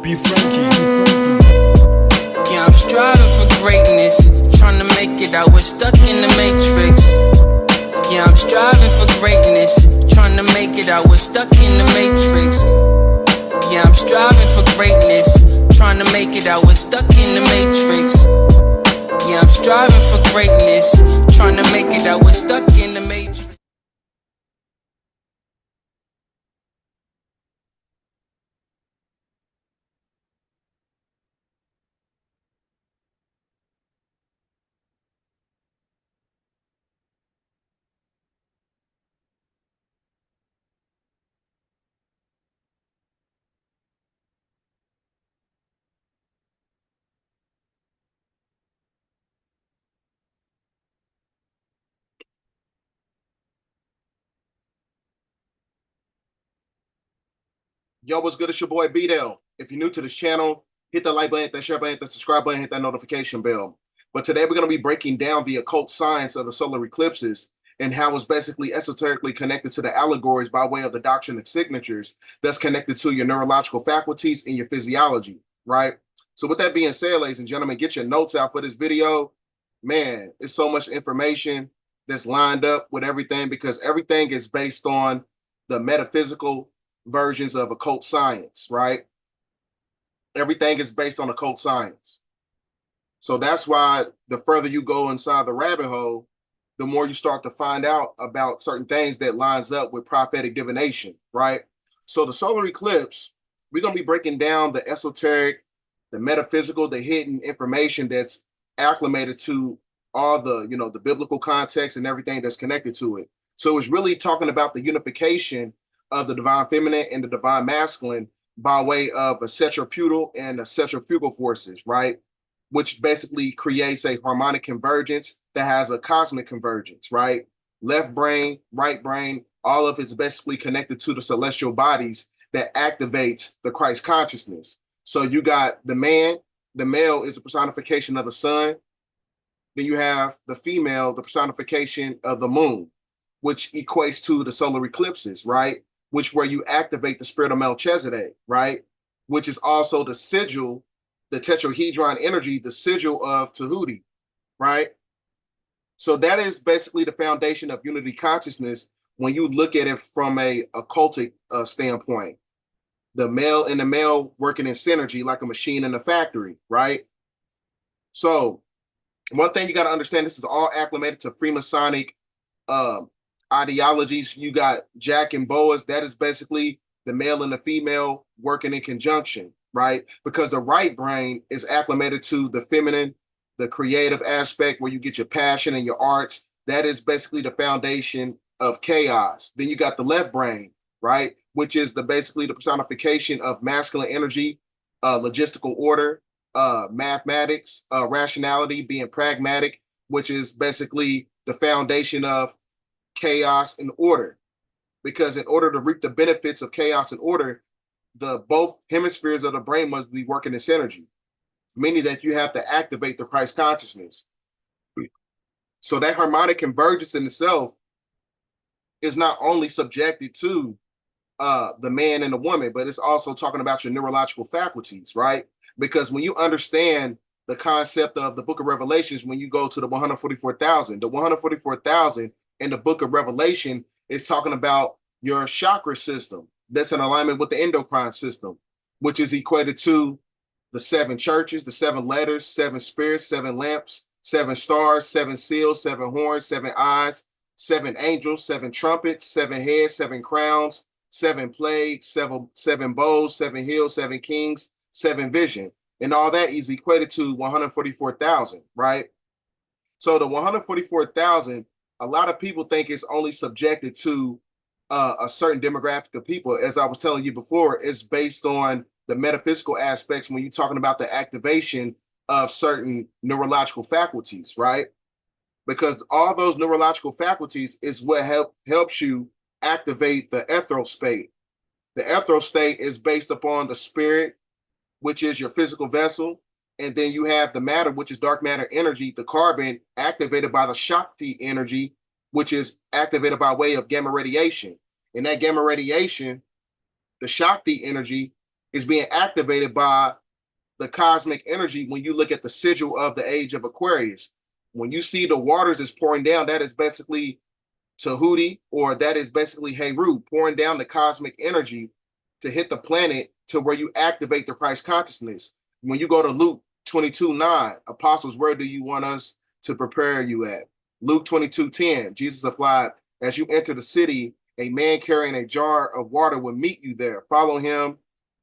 Be Frankie. Yeah, I'm striving for greatness, trying to make it out. We're stuck in the matrix. Yeah, I'm striving for greatness, trying to make it out. We're stuck in the matrix. Yeah, I'm striving for greatness, trying to make it out. We're stuck in the matrix. Yeah, I'm striving for greatness, trying to make it out. We're stuck in the matrix. Yo, what's good? It's your boy B-Dell. If you're new to this channel, hit that like button, hit that share button, hit that subscribe button, hit that notification bell. But today we're going to be breaking down the occult science of the solar eclipses and how it's basically esoterically connected to the allegories by way of the doctrine of signatures that's connected to your neurological faculties and your physiology, right? So with that being said, ladies and gentlemen, get your notes out for this video. Man, it's so much information that's lined up with everything because everything is based on the metaphysical versions of occult science, right? Everything is based on occult science. So that's why the further you go inside the rabbit hole, the more you start to find out about certain things that lines up with prophetic divination, right? So the solar eclipse, we're going to be breaking down the esoteric, the metaphysical, the hidden information that's acclimated to all the, the biblical context and everything that's connected to it. So it's really talking about the unification of the divine feminine and the divine masculine by way of a centripetal and a centrifugal forces, right? Which basically creates a harmonic convergence that has a cosmic convergence, right? Left brain, right brain, all of it's basically connected to the celestial bodies that activates the Christ consciousness. So you got the man, the male is a personification of the sun. Then you have the female, the personification of the moon, which equates to the solar eclipses, right? Which where you activate the spirit of Melchizedek, right? Which is also the sigil, the tetrahedron energy, the sigil of Tahuti, right? So that is basically the foundation of unity consciousness when you look at it from a occultic standpoint. The male and the male working in synergy like a machine in a factory, right? So one thing you got to understand, this is all acclimated to Freemasonic ideologies. You got Jack and Boaz, that is basically the male and the female working in conjunction, right? Because the right brain is acclimated to the feminine, the creative aspect where you get your passion and your arts. That is basically the foundation of chaos. Then you got the left brain, right? Which is basically the personification of masculine energy, logistical order, mathematics, rationality, being pragmatic, which is basically the foundation of chaos and order. Because in order to reap the benefits of chaos and order, the both hemispheres of the brain must be working in synergy, meaning that you have to activate the Christ consciousness. So that harmonic convergence in itself is not only subjected to the man and the woman, but it's also talking about your neurological faculties, right? Because when you understand the concept of the book of Revelations, when you go to the 144,000 in the book of Revelation is talking about your chakra system that's in alignment with the endocrine system, which is equated to the 7 churches, the 7 letters, 7 spirits, 7 lamps, 7 stars, 7 seals, 7 horns, 7 eyes, 7 angels, 7 trumpets, 7 heads, 7 crowns, 7 plagues, 7 bowls, 7 hills, 7 kings, 7 vision. And all that is equated to 144,000, right? So the 144,000, a lot of people think it's only subjected to a certain demographic of people. As I was telling you before, it's based on the metaphysical aspects when you're talking about the activation of certain neurological faculties, right? because all those neurological faculties is what helps you activate the ethereal state. The ethereal state is based upon the spirit, which is your physical vessel, and then you have the matter, which is dark matter energy, the carbon activated by the Shakti energy, which is activated by way of gamma radiation. And that gamma radiation, the Shakti energy, is being activated by the cosmic energy when you look at the sigil of the age of Aquarius. When you see the waters is pouring down, that is basically Tahuti, or that is basically Heru, pouring down the cosmic energy to hit the planet to where you activate the Christ consciousness. When you go to Luke 22:9, apostles, where do you want us to prepare you at? Luke 22:10, Jesus replied, as you enter the city, a man carrying a jar of water will meet you there. Follow him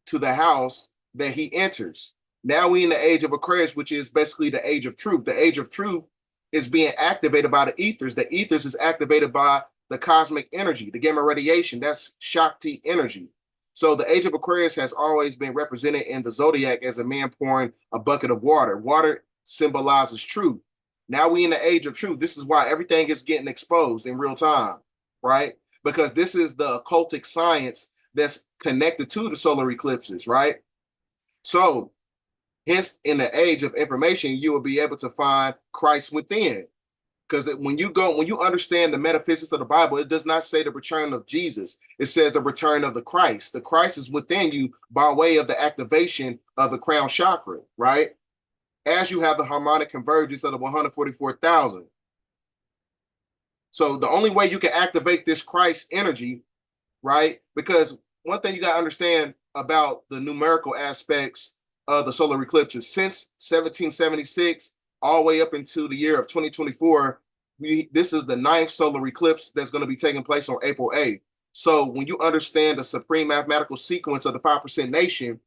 to the house that he enters. Now we in the age of Aquarius, which is basically the age of truth. The age of truth is being activated by the ethers. The ethers is activated by the cosmic energy, the gamma radiation. That's Shakti energy. So the age of Aquarius has always been represented in the zodiac as a man pouring a bucket of water. Water symbolizes truth. Now we in the age of truth. This is why everything is getting exposed in real time, right? Because this is the occultic science that's connected to the solar eclipses, right? So hence, in the age of information, you will be able to find Christ within. Because when you understand the metaphysics of the Bible, it does not say the return of Jesus. It says the return of the Christ. The Christ is within you by way of the activation of the crown chakra, right? As you have the harmonic convergence of the 144,000. So the only way you can activate this Christ energy, right? Because one thing you got to understand about the numerical aspects of the solar eclipses, since 1776 all the way up into the year of 2024, this is the 9th solar eclipse that's going to be taking place on April 8th. So when you understand the supreme mathematical sequence of the 5% nation,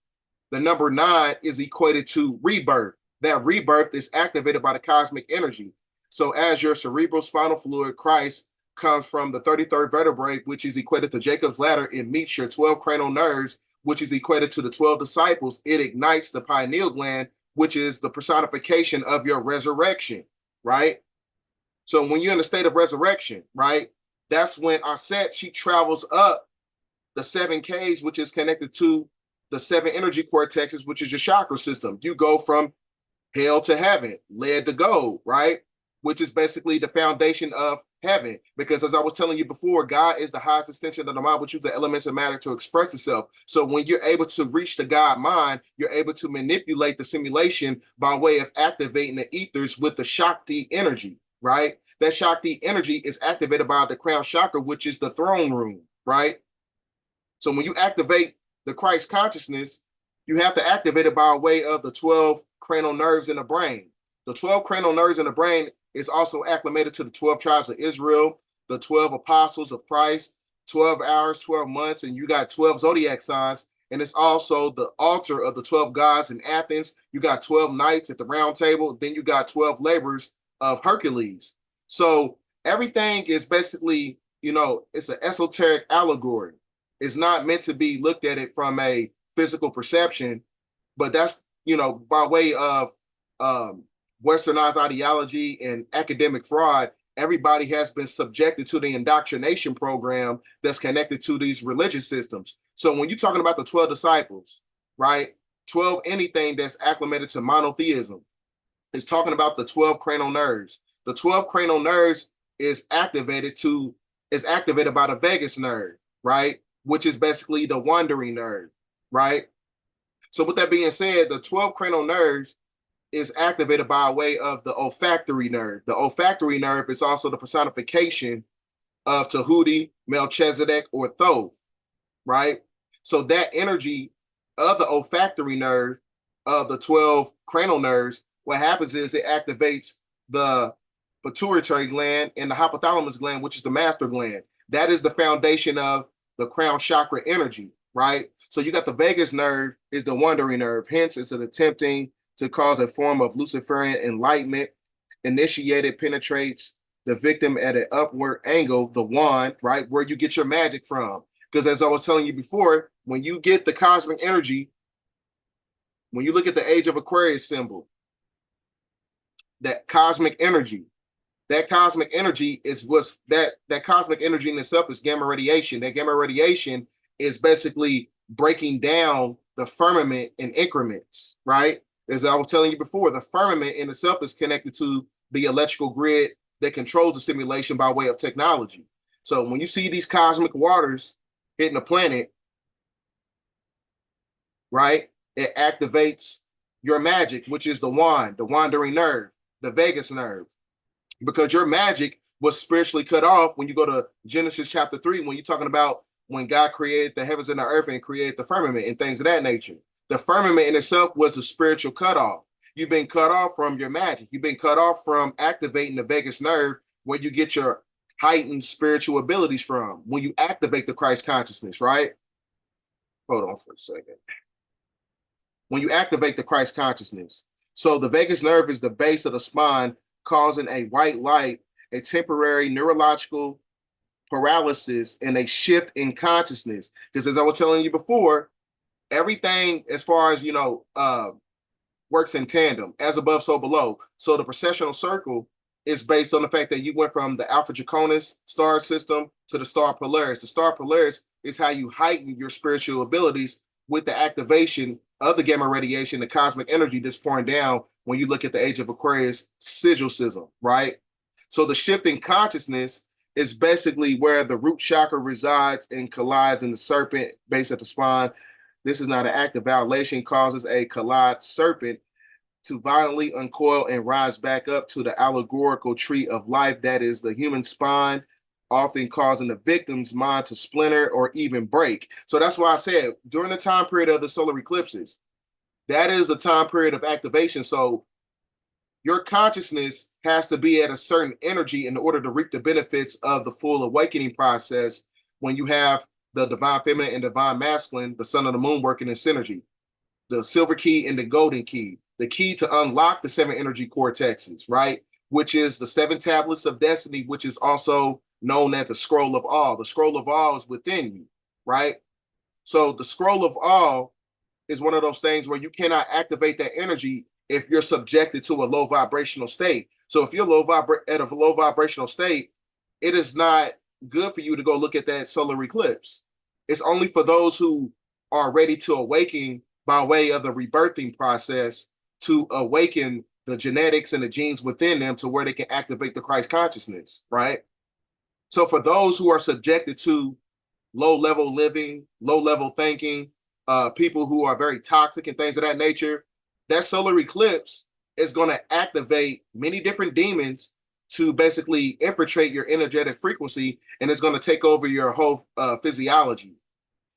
the number 9 is equated to rebirth. That rebirth is activated by the cosmic energy. So as your cerebral spinal fluid, Christ, comes from the 33rd vertebrae, which is equated to Jacob's ladder, it meets your 12 cranial nerves, which is equated to the 12 disciples. It ignites the pineal gland, which is the personification of your resurrection, right? So when you're in a state of resurrection, right, that's when Aset, she travels up the 7 Ks, which is connected to the 7 energy cortexes, which is your chakra system. You go from hell to heaven, lead to gold, right? Which is basically the foundation of heaven. Because as I was telling you before, God is the highest extension of the mind, which uses the elements of matter to express itself. So when you're able to reach the God mind, you're able to manipulate the simulation by way of activating the ethers with the Shakti energy, right? That Shakti energy is activated by the crown chakra, which is the throne room, right? So when you activate the Christ consciousness, you have to activate it by way of the 12 cranial nerves in the brain. The 12 cranial nerves in the brain is also acclimated to the 12 tribes of Israel, the 12 apostles of Christ, 12 hours, 12 months, and you got 12 zodiac signs. And it's also the altar of the 12 gods in Athens. You got 12 knights at the round table. Then you got 12 laborers of Hercules. So everything is basically, it's an esoteric allegory. It's not meant to be looked at it from a physical perception, but that's, by way of Westernized ideology and academic fraud, everybody has been subjected to the indoctrination program that's connected to these religious systems. So when you're talking about the 12 disciples, right, 12 anything that's acclimated to monotheism, it's talking about the 12 cranial nerves. The 12 cranial nerves is activated by the vagus nerve, right, which is basically the wandering nerve, right? So with that being said, the 12 cranial nerves is activated by way of the olfactory nerve. The olfactory nerve is also the personification of Tahuti, Melchizedek, or Thoth, right? So that energy of the olfactory nerve of the 12 cranial nerves, what happens is it activates the pituitary gland and the hypothalamus gland, which is the master gland. That is the foundation of the crown chakra energy, right? So you got the vagus nerve is the wandering nerve. Hence, it's an attempting to cause a form of Luciferian enlightenment. Initiated penetrates the victim at an upward angle, the wand, right, where you get your magic from. Because as I was telling you before, when you get the cosmic energy, when you look at the age of Aquarius symbol, that cosmic energy, that cosmic energy that cosmic energy in itself is gamma radiation. That gamma radiation is basically breaking down the firmament in increments, right? As I was telling you before, the firmament in itself is connected to the electrical grid that controls the simulation by way of technology. So when you see these cosmic waters hitting the planet, right, it activates your magic, which is the wand, the wandering nerve, the vagus nerve, because your magic was spiritually cut off when you go to Genesis chapter 3, when you're talking about when God created the heavens and the earth and created the firmament and things of that nature. The firmament in itself was a spiritual cutoff. You've been cut off from your magic. You've been cut off from activating the vagus nerve, where you get your heightened spiritual abilities from, when you activate the Christ consciousness, right? Hold on for a second. When you activate the Christ consciousness. So the vagus nerve is the base of the spine, causing a white light, a temporary neurological paralysis, and a shift in consciousness. Because as I was telling you before, everything as far as, works in tandem, as above, so below. So the precessional circle is based on the fact that you went from the Alpha Draconis star system to the star Polaris. The star Polaris is how you heighten your spiritual abilities with the activation of the gamma radiation, the cosmic energy that's pouring down when you look at the age of Aquarius sigil system, right? So the shift in consciousness is basically where the root chakra resides and collides in the serpent base at the spine. This is not an active violation, causes a collide serpent to violently uncoil and rise back up to the allegorical tree of life that is the human spine, often causing the victim's mind to splinter or even break. So that's why I said during the time period of the solar eclipses, that is a time period of activation. So your consciousness has to be at a certain energy in order to reap the benefits of the full awakening process when you have the divine feminine and divine masculine, the sun and the moon working in synergy, the silver key and the golden key, the key to unlock the 7 energy cortexes, right? Which is the 7 tablets of destiny, which is also known as the scroll of all. The scroll of all is within you, right? So the scroll of all is one of those things where you cannot activate that energy if you're subjected to a low vibrational state. So if you're at a low vibrational state, it is not good for you to go look at that solar eclipse. It's only for those who are ready to awaken by way of the rebirthing process, to awaken the genetics and the genes within them to where they can activate the Christ consciousness, right? So for those who are subjected to low-level living, low-level thinking, people who are very toxic and things of that nature, that solar eclipse is going to activate many different demons to basically infiltrate your energetic frequency, and it's going to take over your whole physiology,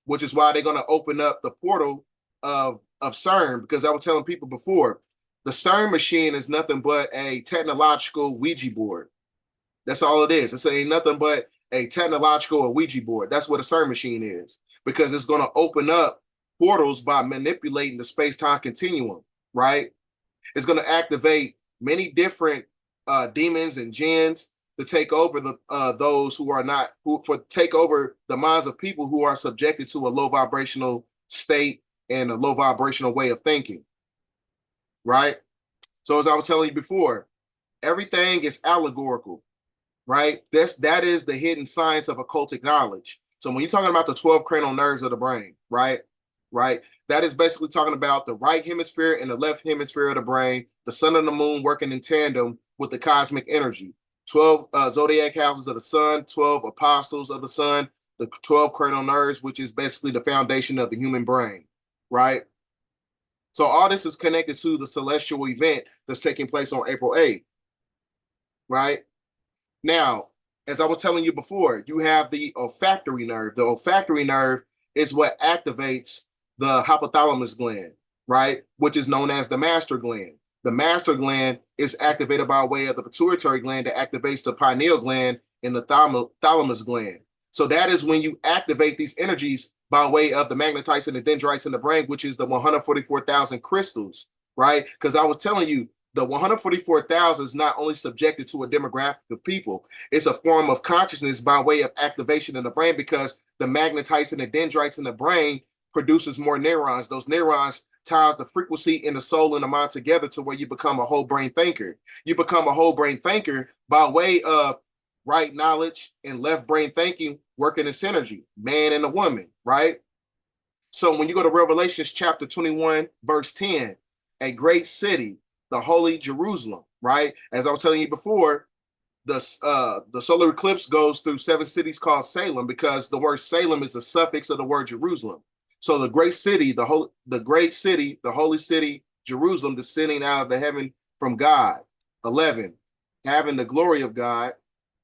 which is why they're going to open up the portal of CERN, because I was telling people before, the CERN machine is nothing but a technological Ouija board. That's all it is. It's ain't nothing but a technological Ouija board. That's what a CERN machine is, because it's going to open up portals by manipulating the space-time continuum, right? It's going to activate many different demons and jinns to take over those who are not, take over the minds of people who are subjected to a low vibrational state and a low vibrational way of thinking, right? So as I was telling you before, everything is allegorical, right? That is the hidden science of occultic knowledge. So when you're talking about the 12 cranial nerves of the brain, right? That is basically talking about the right hemisphere and the left hemisphere of the brain, the sun and the moon working in tandem with the cosmic energy. 12 zodiac houses of the sun, 12 apostles of the sun, the 12 cranial nerves, which is basically the foundation of the human brain, right? So all this is connected to the celestial event that's taking place on April 8th, right? Now, as I was telling you before, you have the olfactory nerve. The olfactory nerve is what activates the hypothalamus gland, right? Which is known as the master gland. The master gland is activated by way of the pituitary gland that activates the pineal gland and the thalamus gland. So that is when you activate these energies by way of the magnetites and the dendrites in the brain, which is the 144,000 crystals, right? Because I was telling you, the 144,000 is not only subjected to a demographic of people, it's a form of consciousness by way of activation in the brain, because the magnetites and the dendrites in the brain produces more neurons. Those neurons ties the frequency in the soul and the mind together to where you become a whole brain thinker. You become a whole brain thinker by way of right knowledge and left brain thinking working in synergy, man and a woman, right? So when you go to Revelations chapter 21, verse 10, a great city, the holy Jerusalem, right? As I was telling you before, the solar eclipse goes through 7 cities called Salem because the word Salem is a suffix of the word Jerusalem. So the great city, the holy city, Jerusalem, descending out of the heaven from God. 11, having the glory of God,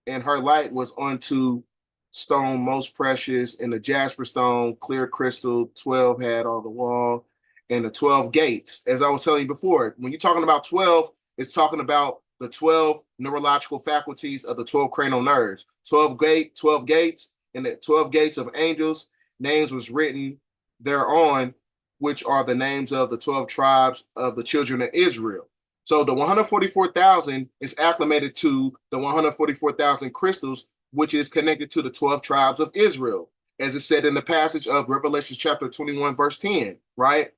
and her light was unto stone most precious, and the jasper stone, clear crystal. 12 had on the wall, and the 12 gates. As I was telling you before, when you're talking about 12, it's talking about the 12 neurological faculties of the 12 cranial nerves. 12 gates, and the 12 gates of angels. Names was written thereon, which are the names of the 12 tribes of the children of Israel. So the 144,000 is acclimated to the 144,000 crystals, which is connected to the 12 tribes of Israel, as it said in the passage of Revelation chapter 21, verse 10, right?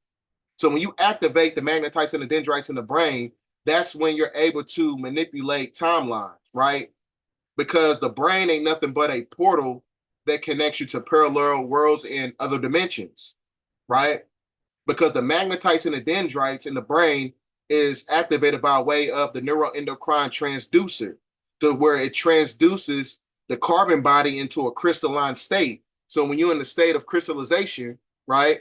So when you activate the magnetites and the dendrites in the brain, that's when you're able to manipulate timelines, right? Because the brain ain't nothing but a portal that connects you to parallel worlds and other dimensions, right? Because the magnetites and the dendrites in the brain is activated by way of the neuroendocrine transducer, to where it transduces the carbon body into a crystalline state. So when you're in the state of crystallization, right,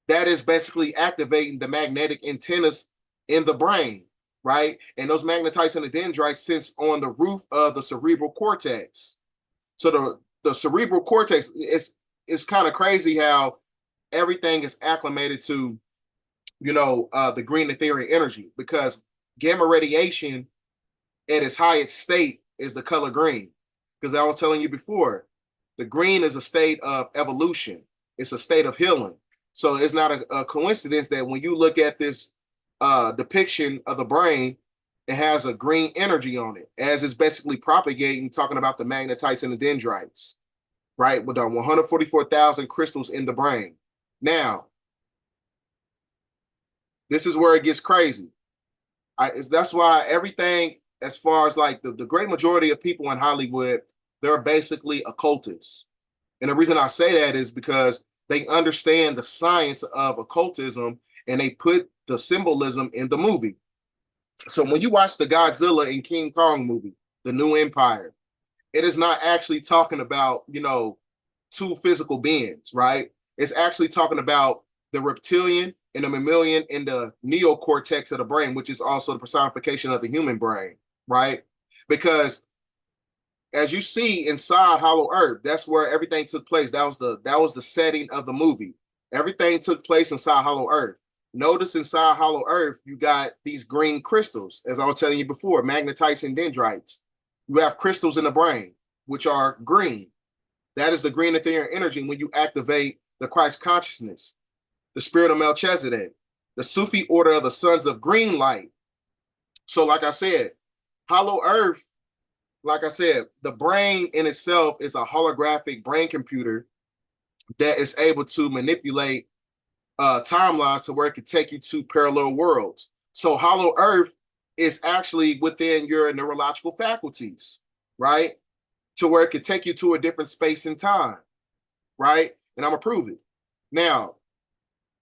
that is basically activating the magnetic antennas in the brain, right? And those magnetites and the dendrites sits on the roof of the cerebral cortex. So the cerebral cortex, it's kind of crazy how everything is acclimated to, the green etheric energy, because gamma radiation at its highest state is the color green. Because I was telling you before, the green is a state of evolution. It's a state of healing. So it's not a coincidence that when you look at this depiction of the brain, it has a green energy on it, as it's basically propagating, talking about the magnetites and the dendrites, right? With the 144,000 crystals in the brain. Now, this is where it gets crazy. That's why everything, as far as like the great majority of people in Hollywood, they're basically occultists. And the reason I say that is because they understand the science of occultism and they put the symbolism in the movie. So when you watch the Godzilla and King Kong movie, The New Empire, it is not actually talking about, two physical beings, right? It's actually talking about the reptilian and the mammalian and the neocortex of the brain, which is also the personification of the human brain, right? Because as you see inside Hollow Earth, that's where everything took place. That was the setting of the movie. Everything took place inside Hollow Earth. Notice inside Hollow Earth, you got these green crystals, as I was telling you before, magnetites and dendrites. You have crystals in the brain, which are green. That is the green etheric energy when you activate the Christ consciousness, the spirit of Melchizedek, the Sufi order of the sons of green light. So like I said, Hollow Earth, like I said, the brain in itself is a holographic brain computer that is able to manipulate timelines to where it can take you to parallel worlds. So Hollow Earth is actually within your neurological faculties, right? To where it could take you to a different space and time, right? And I'm gonna prove it. Now,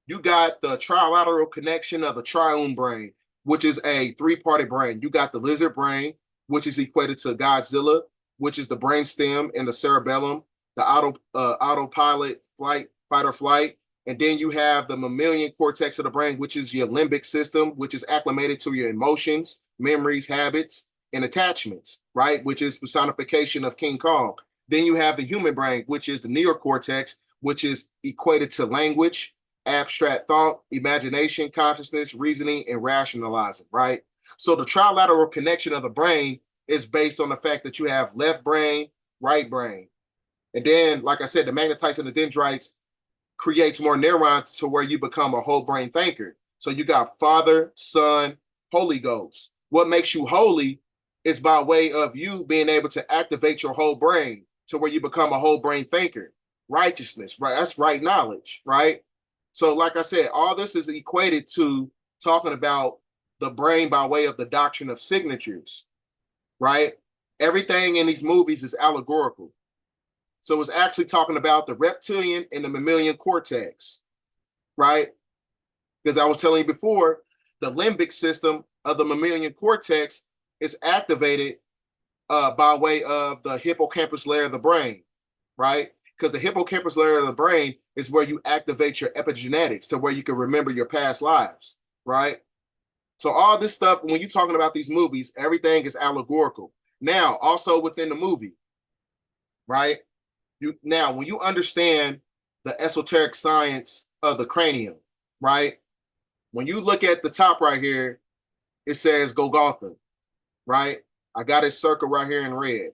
you got the trilateral connection of the triune brain, which is a three-party brain. You got the lizard brain, which is equated to Godzilla, which is the brainstem and the cerebellum, the autopilot fight or flight. And then you have the mammalian cortex of the brain, which is your limbic system, which is acclimated to your emotions, memories, habits, and attachments, right? Which is personification of King Kong. Then you have the human brain, which is the neocortex, which is equated to language, abstract thought, imagination, consciousness, reasoning, and rationalizing, right? So the trilateral connection of the brain is based on the fact that you have left brain, right brain. And then, like I said, the magnetites and the dendrites creates more neurons to where you become a whole brain thinker. So you got Father, Son, Holy Ghost. What makes you holy is by way of you being able to activate your whole brain to where you become a whole brain thinker. Righteousness, right? That's right knowledge, right? So like I said, all this is equated to talking about the brain by way of the doctrine of signatures, right? Everything in these movies is allegorical. So it's actually talking about the reptilian and the mammalian cortex, right? Because I was telling you before, the limbic system of the mammalian cortex is activated by way of the hippocampus layer of the brain, right? Because the hippocampus layer of the brain is where you activate your epigenetics to where you can remember your past lives, right? So all this stuff, when you're talking about these movies, everything is allegorical. Now, also within the movie, right? Now, when you understand the esoteric science of the cranium, right? When you look at the top right here, it says Golgotha, right? I got it circled right here in red.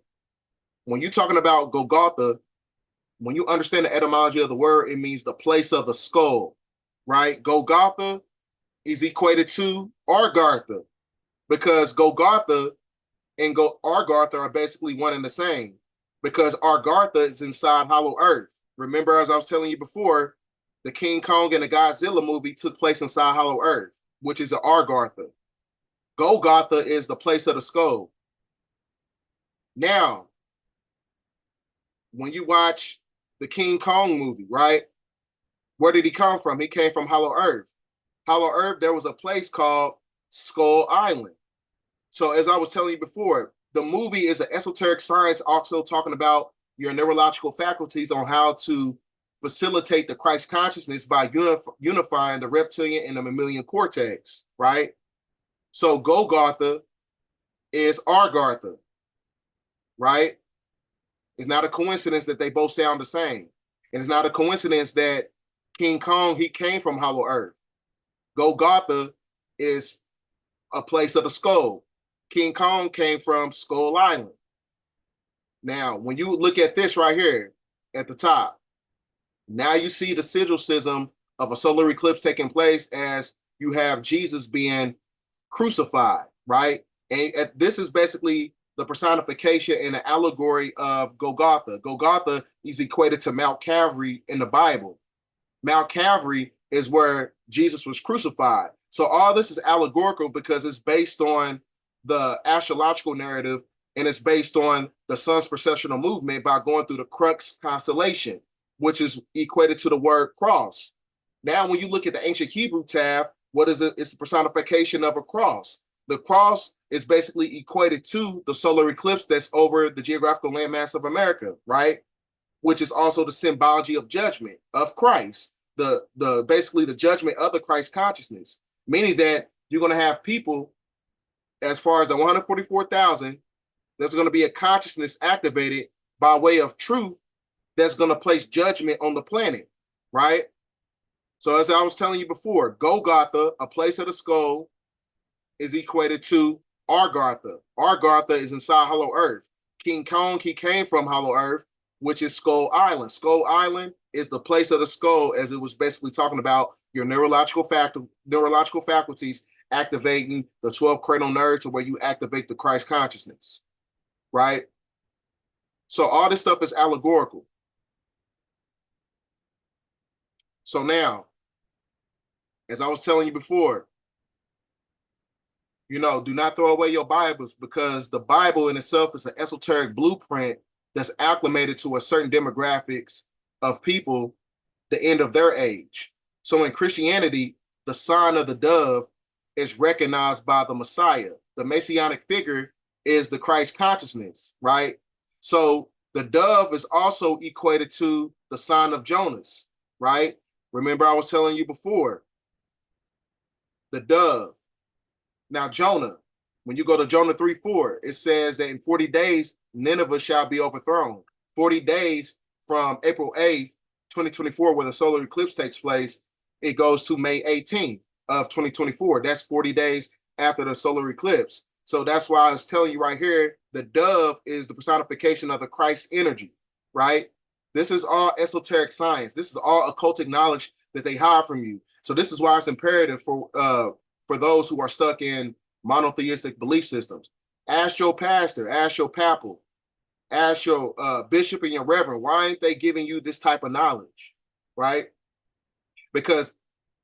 When you're talking about Golgotha, when you understand the etymology of the word, it means the place of the skull, right? Golgotha is equated to Argartha, because Golgotha and Argartha are basically one and the same, because Argartha is inside Hollow Earth. Remember, as I was telling you before, the King Kong and the Godzilla movie took place inside Hollow Earth, which is the Argartha. Golgotha is the place of the skull. Now, when you watch the King Kong movie, right? Where did he come from? He came from Hollow Earth. Hollow Earth, there was a place called Skull Island. So as I was telling you before, the movie is an esoteric science also talking about your neurological faculties on how to facilitate the Christ consciousness by unifying the reptilian and the mammalian cortex, right? So Golgotha is Argartha, right? It's not a coincidence that they both sound the same. And it's not a coincidence that King Kong, he came from Hollow Earth. Golgotha is a place of the skull. King Kong came from Skull Island. Now, when you look at this right here at the top, now you see the sigil schism of a solar eclipse taking place as you have Jesus being crucified, right? And this is basically the personification and the allegory of Golgotha. Golgotha is equated to Mount Calvary in the Bible. Mount Calvary is where Jesus was crucified. So all this is allegorical because it's based on the astrological narrative, and it's based on the sun's precessional movement by going through the crux constellation, which is equated to the word cross. Now, when you look at the ancient Hebrew tab, what is it? It's the personification of a cross. The cross is basically equated to the solar eclipse that's over the geographical landmass of America, right? Which is also the symbology of judgment of Christ, the basically the judgment of the Christ consciousness, meaning that you're going to have people, as far as the 144,000, there's going to be a consciousness activated by way of truth that's going to place judgment on the planet, right? So as I was telling you before, Golgotha, a place of the skull, is equated to Argartha. Argartha is inside Hollow Earth. King Kong, he came from Hollow Earth, which is Skull Island. Skull Island is the place of the skull, as it was basically talking about your neurological faculties activating the 12 cranial nerves to where you activate the Christ consciousness, right? So all this stuff is allegorical. So now, as I was telling you before, do not throw away your Bibles, because the Bible in itself is an esoteric blueprint that's acclimated to a certain demographics of people, the end of their age. So in Christianity, the sign of the dove is recognized by the Messiah. The messianic figure is the Christ consciousness, right? So the dove is also equated to the sign of Jonas, right? Remember, I was telling you before, the dove. Now, Jonah, when you go to Jonah 3:4, it says that in 40 days, Nineveh shall be overthrown. 40 days from April 8th, 2024, where the solar eclipse takes place, it goes to May 18th of 2024. That's 40 days after the solar eclipse. So that's why I was telling you right here, the dove is the personification of the Christ energy, right? This is all esoteric science. This is all occultic knowledge that they hide from you. So this is why it's imperative for those who are stuck in monotheistic belief systems. Ask your pastor, ask your papal, ask your bishop and your reverend, why aren't they giving you this type of knowledge, right? because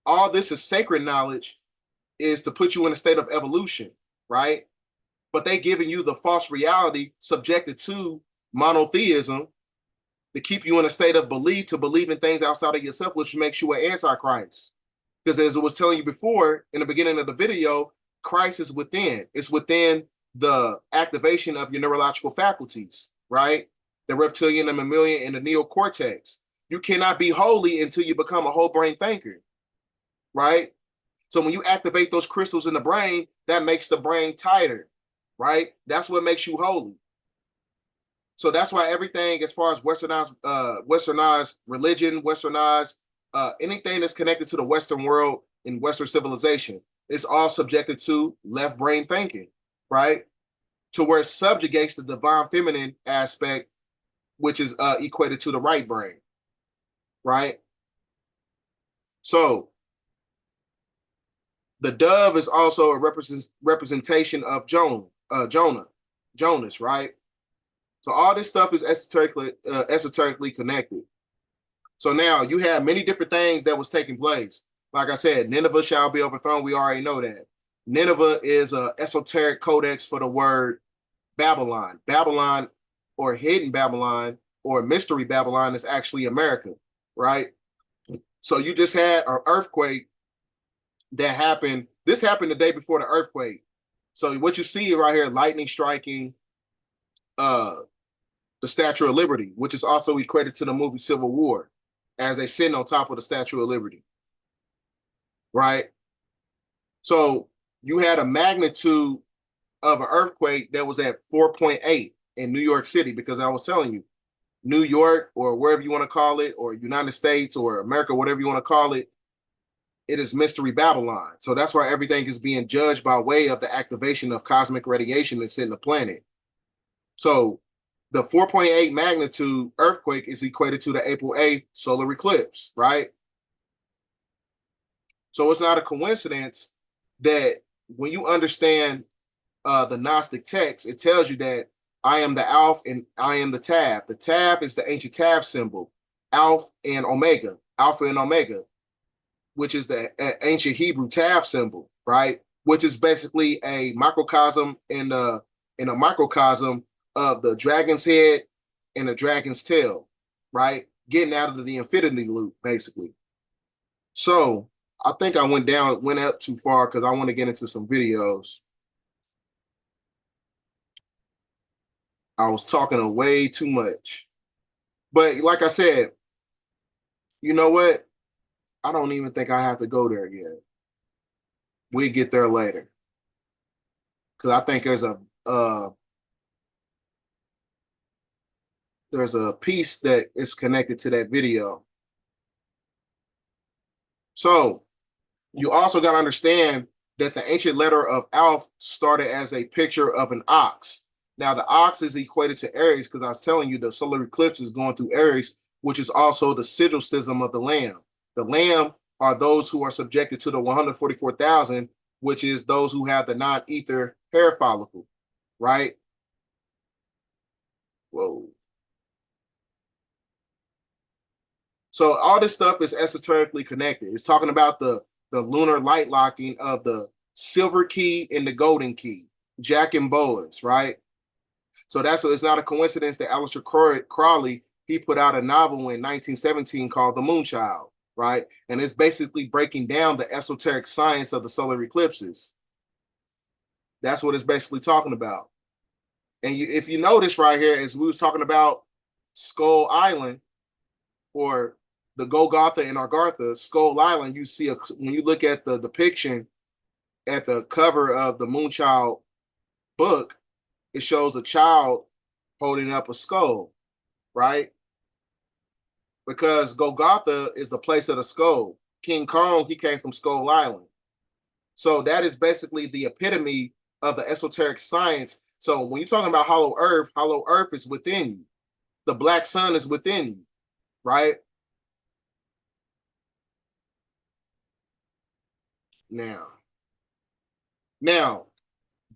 all this is sacred knowledge is to put you in a state of evolution, right? But they giving you the false reality subjected to monotheism to keep you in a state of belief, to believe in things outside of yourself, which makes you an antichrist. Because as I was telling you before in the beginning of the video, Christ is within. It's within the activation of your neurological faculties, right? The reptilian, the mammalian, and the neocortex. You cannot be holy until you become a whole brain thinker, right? So when you activate those crystals in the brain, that makes the brain tighter, right? That's what makes you holy. So that's why everything as far as westernized religion, westernized anything that's connected to the Western world and Western civilization is all subjected to left brain thinking, right? To where it subjugates the divine feminine aspect, which is equated to the right brain, right? So the dove is also a representation of Jonas, right? So all this stuff is esoterically connected. So now you have many different things that was taking place. Like I said, Nineveh shall be overthrown. We already know that. Nineveh is an esoteric codex for the word Babylon. Babylon, or hidden Babylon, or mystery Babylon, is actually America, right? So you just had an earthquake that happened. This happened the day before the earthquake. So what you see right here, lightning striking the Statue of Liberty, which is also equated to the movie Civil War, as they sitting on top of the Statue of Liberty, right? So you had a magnitude of an earthquake that was at 4.8 in New York City, because I was telling you, New York, or wherever you want to call it, or United States, or America, whatever you want to call it, it is Mystery Babylon. So that's why everything is being judged by way of the activation of cosmic radiation that's in the planet. So the 4.8 magnitude earthquake is equated to the April 8th solar eclipse, right? So it's not a coincidence that when you understand the Gnostic text, it tells you that I am the Alpha and I am the Tav. The Tav is the ancient Tav symbol, Alpha and Omega, which is the ancient Hebrew Tav symbol, right? Which is basically a microcosm in a microcosm of the dragon's head and the dragon's tail, right? Getting out of the infinity loop, basically. So I think I went up too far because I want to get into some videos. I was talking way too much. But like I said, you know what? I don't even think I have to go there yet. We get there later. Because I think there's a piece that is connected to that video. So you also got to understand that the ancient letter of Alpha started as a picture of an ox. Now, the ox is equated to Aries because I was telling you the solar eclipse is going through Aries, which is also the sigil system of the lamb. The lamb are those who are subjected to the 144,000, which is those who have the non-ether hair follicle, right? Whoa. So all this stuff is esoterically connected. It's talking about the lunar light locking of the silver key and the golden key, Jack and Boaz, right? So it's not a coincidence that Aleister Crowley, he put out a novel in 1917 called The Moonchild, right? And it's basically breaking down the esoteric science of the solar eclipses. That's what it's basically talking about. And if you notice right here, as we was talking about Skull Island, or the Golgotha and Agartha, Skull Island, you see when you look at the depiction at the cover of the Moonchild book, it shows a child holding up a skull, right? Because Golgotha is the place of the skull. King Kong, he came from Skull Island. So that is basically the epitome of the esoteric science. So when you're talking about hollow earth is within you. The black sun is within you, right? Now,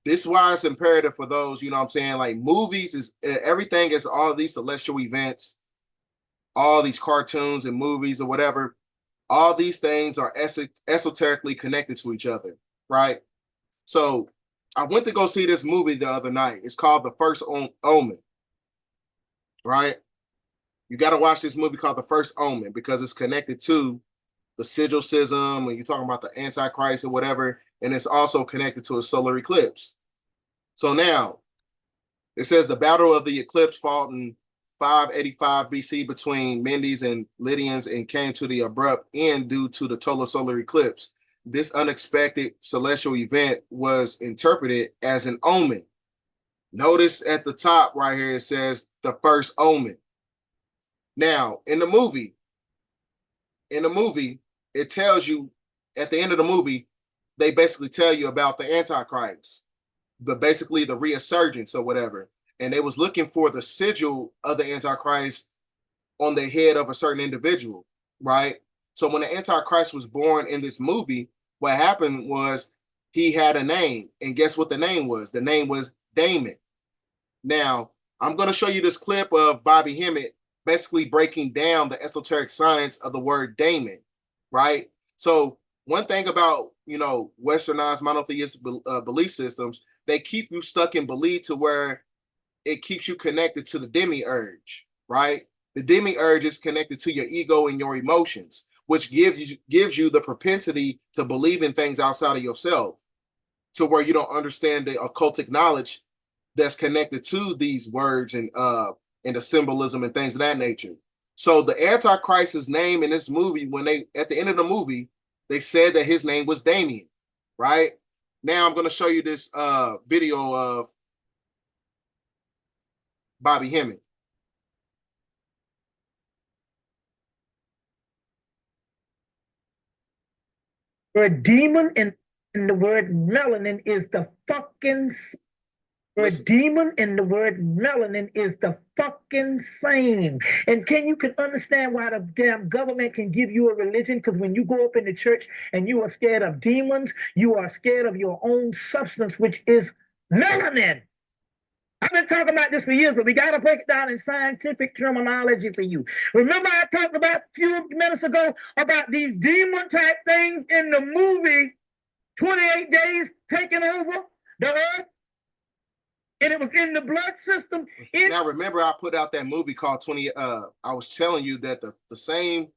this is why it's imperative for those, you know what I'm saying? Like movies is everything is all these celestial events, all these cartoons and movies or whatever. All these things are esoterically connected to each other, right? So I went to go see this movie the other night. It's called The First Omen, right? You got to watch this movie called The First Omen because it's connected to the sigil schism, when you're talking about the Antichrist or whatever, and it's also connected to a solar eclipse. So now, it says the Battle of the Eclipse fought in 585 BC between Medes and Lydians and came to the abrupt end due to the total solar eclipse. This unexpected celestial event was interpreted as an omen. Notice at the top right here, it says the first omen. Now, in the movie, it tells you at the end of the movie, they basically tell you about the Antichrist, basically the resurgence or whatever. And they was looking for the sigil of the Antichrist on the head of a certain individual, right? So when the Antichrist was born in this movie, what happened was he had a name. And guess what the name was? The name was Damon. Now, I'm going to show you this clip of Bobby Hemmett basically breaking down the esoteric science of the word Damon, right? So one thing about, westernized monotheistic belief systems, they keep you stuck in belief to where it keeps you connected to the demiurge, right? The demiurge is connected to your ego and your emotions, which gives you the propensity to believe in things outside of yourself, to where you don't understand the occultic knowledge that's connected to these words and the symbolism and things of that nature. So the Antichrist's name in this movie, when they at the end of the movie, they said that his name was Damien, right? Now I'm going to show you this video of Bobby Hemmett. Word demon in the word melanin is the fucking word demon and the word melanin is the fucking same. And you can understand why the damn government can give you a religion? Because when you go up in the church and you are scared of demons, you are scared of your own substance, which is melanin. I've been talking about this for years, but we got to break it down in scientific terminology for you. Remember I talked about a few minutes ago about these demon type things in the movie 28 Days Taking Over the Earth? And it was in the blood system. Now, remember, I put out that movie called 20. I was telling you that the same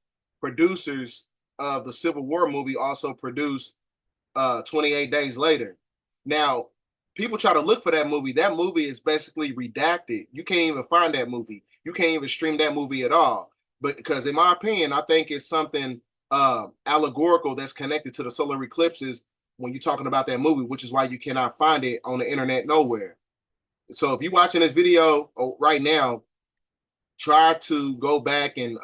producers of the Civil War movie also produced 28 Days Later. Now, people try to look for that movie. That movie is basically redacted. You can't even find that movie. You can't even stream that movie at all. But because, in my opinion, I think it's something allegorical that's connected to the solar eclipses when you're talking about that movie, which is why you cannot find it on the internet nowhere. So if you're watching this video right now, try to go back and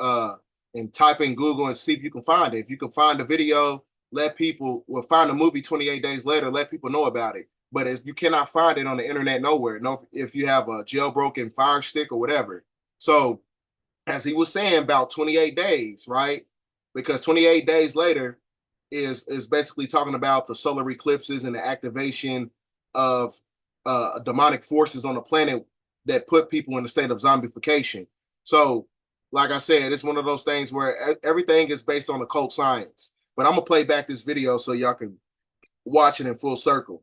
type in Google and see if you can find it. If you can find the video, find the movie 28 Days Later, let people know about it. But you cannot find it on the internet nowhere. No, if you have a jailbroken Fire Stick or whatever. So as he was saying about 28 days, right? Because 28 Days Later is basically talking about the solar eclipses and the activation of demonic forces on the planet that put people in a state of zombification. So, like I said, it's one of those things where everything is based on occult science. But I'm going to play back this video so y'all can watch it in full circle.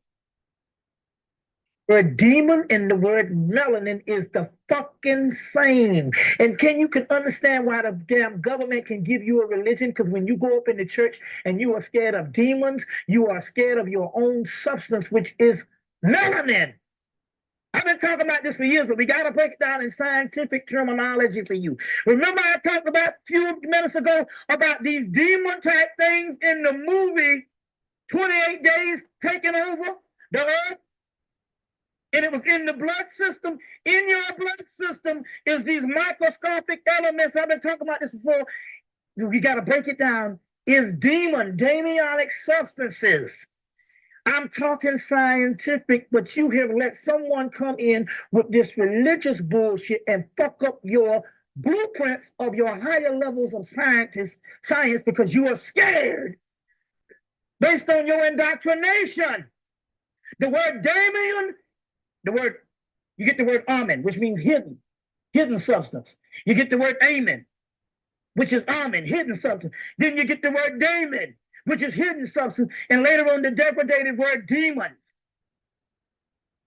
Word demon and the word melanin is the fucking same. And you can understand why the damn government can give you a religion? Because when you go up in the church and you are scared of demons, you are scared of your own substance, which is melanin. I've been talking about this for years, but we got to break it down in scientific terminology for you. Remember I talked about a few minutes ago about these demon type things in the movie 28 Days Taking Over the Earth? And it was in the blood system. In your blood system is these microscopic elements. I've been talking about this before. We got to break it down. Is demonic substances. I'm talking scientific, but you have let someone come in with this religious bullshit and fuck up your blueprints of your higher levels of science because you are scared based on your indoctrination. The word Damien, you get the word Omen, which means hidden substance. You get the word Amen, which is Omen, hidden substance. Then you get the word daemon, which is hidden substance. And later on, the deprecated word demon.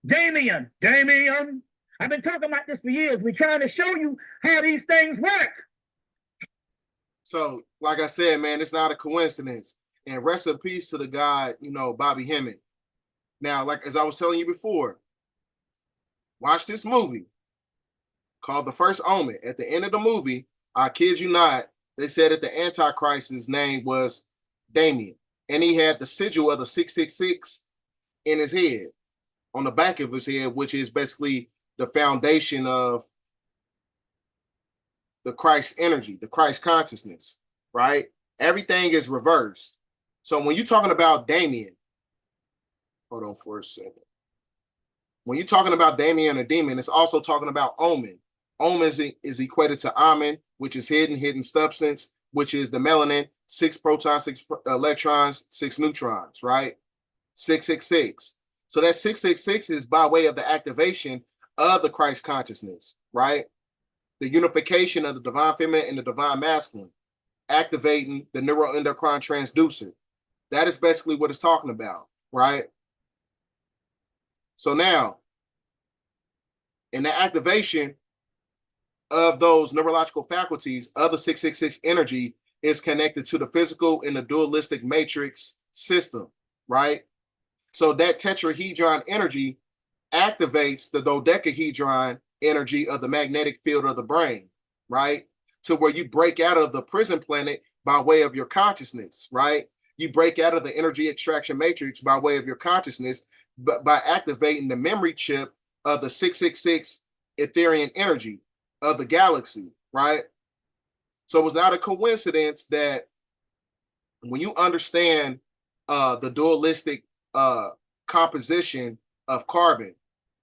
Damien. I've been talking about this for years. We're trying to show you how these things work. So, like I said, man, it's not a coincidence. And rest in peace to the guy, Bobby Hemmett. Now, like as I was telling you before, watch this movie called The First Omen. At the end of the movie, I kid you not, they said that the Antichrist's name was Damien. And he had the sigil of the 666 in his head, on the back of his head, which is basically the foundation of the Christ energy, the Christ consciousness, right? Everything is reversed. So when you're talking about Damien, hold on for a second. When you're talking about Damien or demon, it's also talking about Omen. Omen is equated to Omen, which is hidden substance, which is the melanin, 6 protons, 6 electrons, 6 neutrons, right? 666. So that 666 is by way of the activation of the Christ consciousness, right? The unification of the divine feminine and the divine masculine, activating the neuroendocrine transducer. That is basically what it's talking about, right? So now, in the activation of those neurological faculties of the 666 energy is connected to the physical and the dualistic matrix system, right? So that tetrahedron energy activates the dodecahedron energy of the magnetic field of the brain, right? To where you break out of the prison planet by way of your consciousness, right? You break out of the energy extraction matrix by way of your consciousness, but by activating the memory chip of the 666 Ethereal energy of the galaxy, right? So it was not a coincidence that when you understand the dualistic composition of carbon,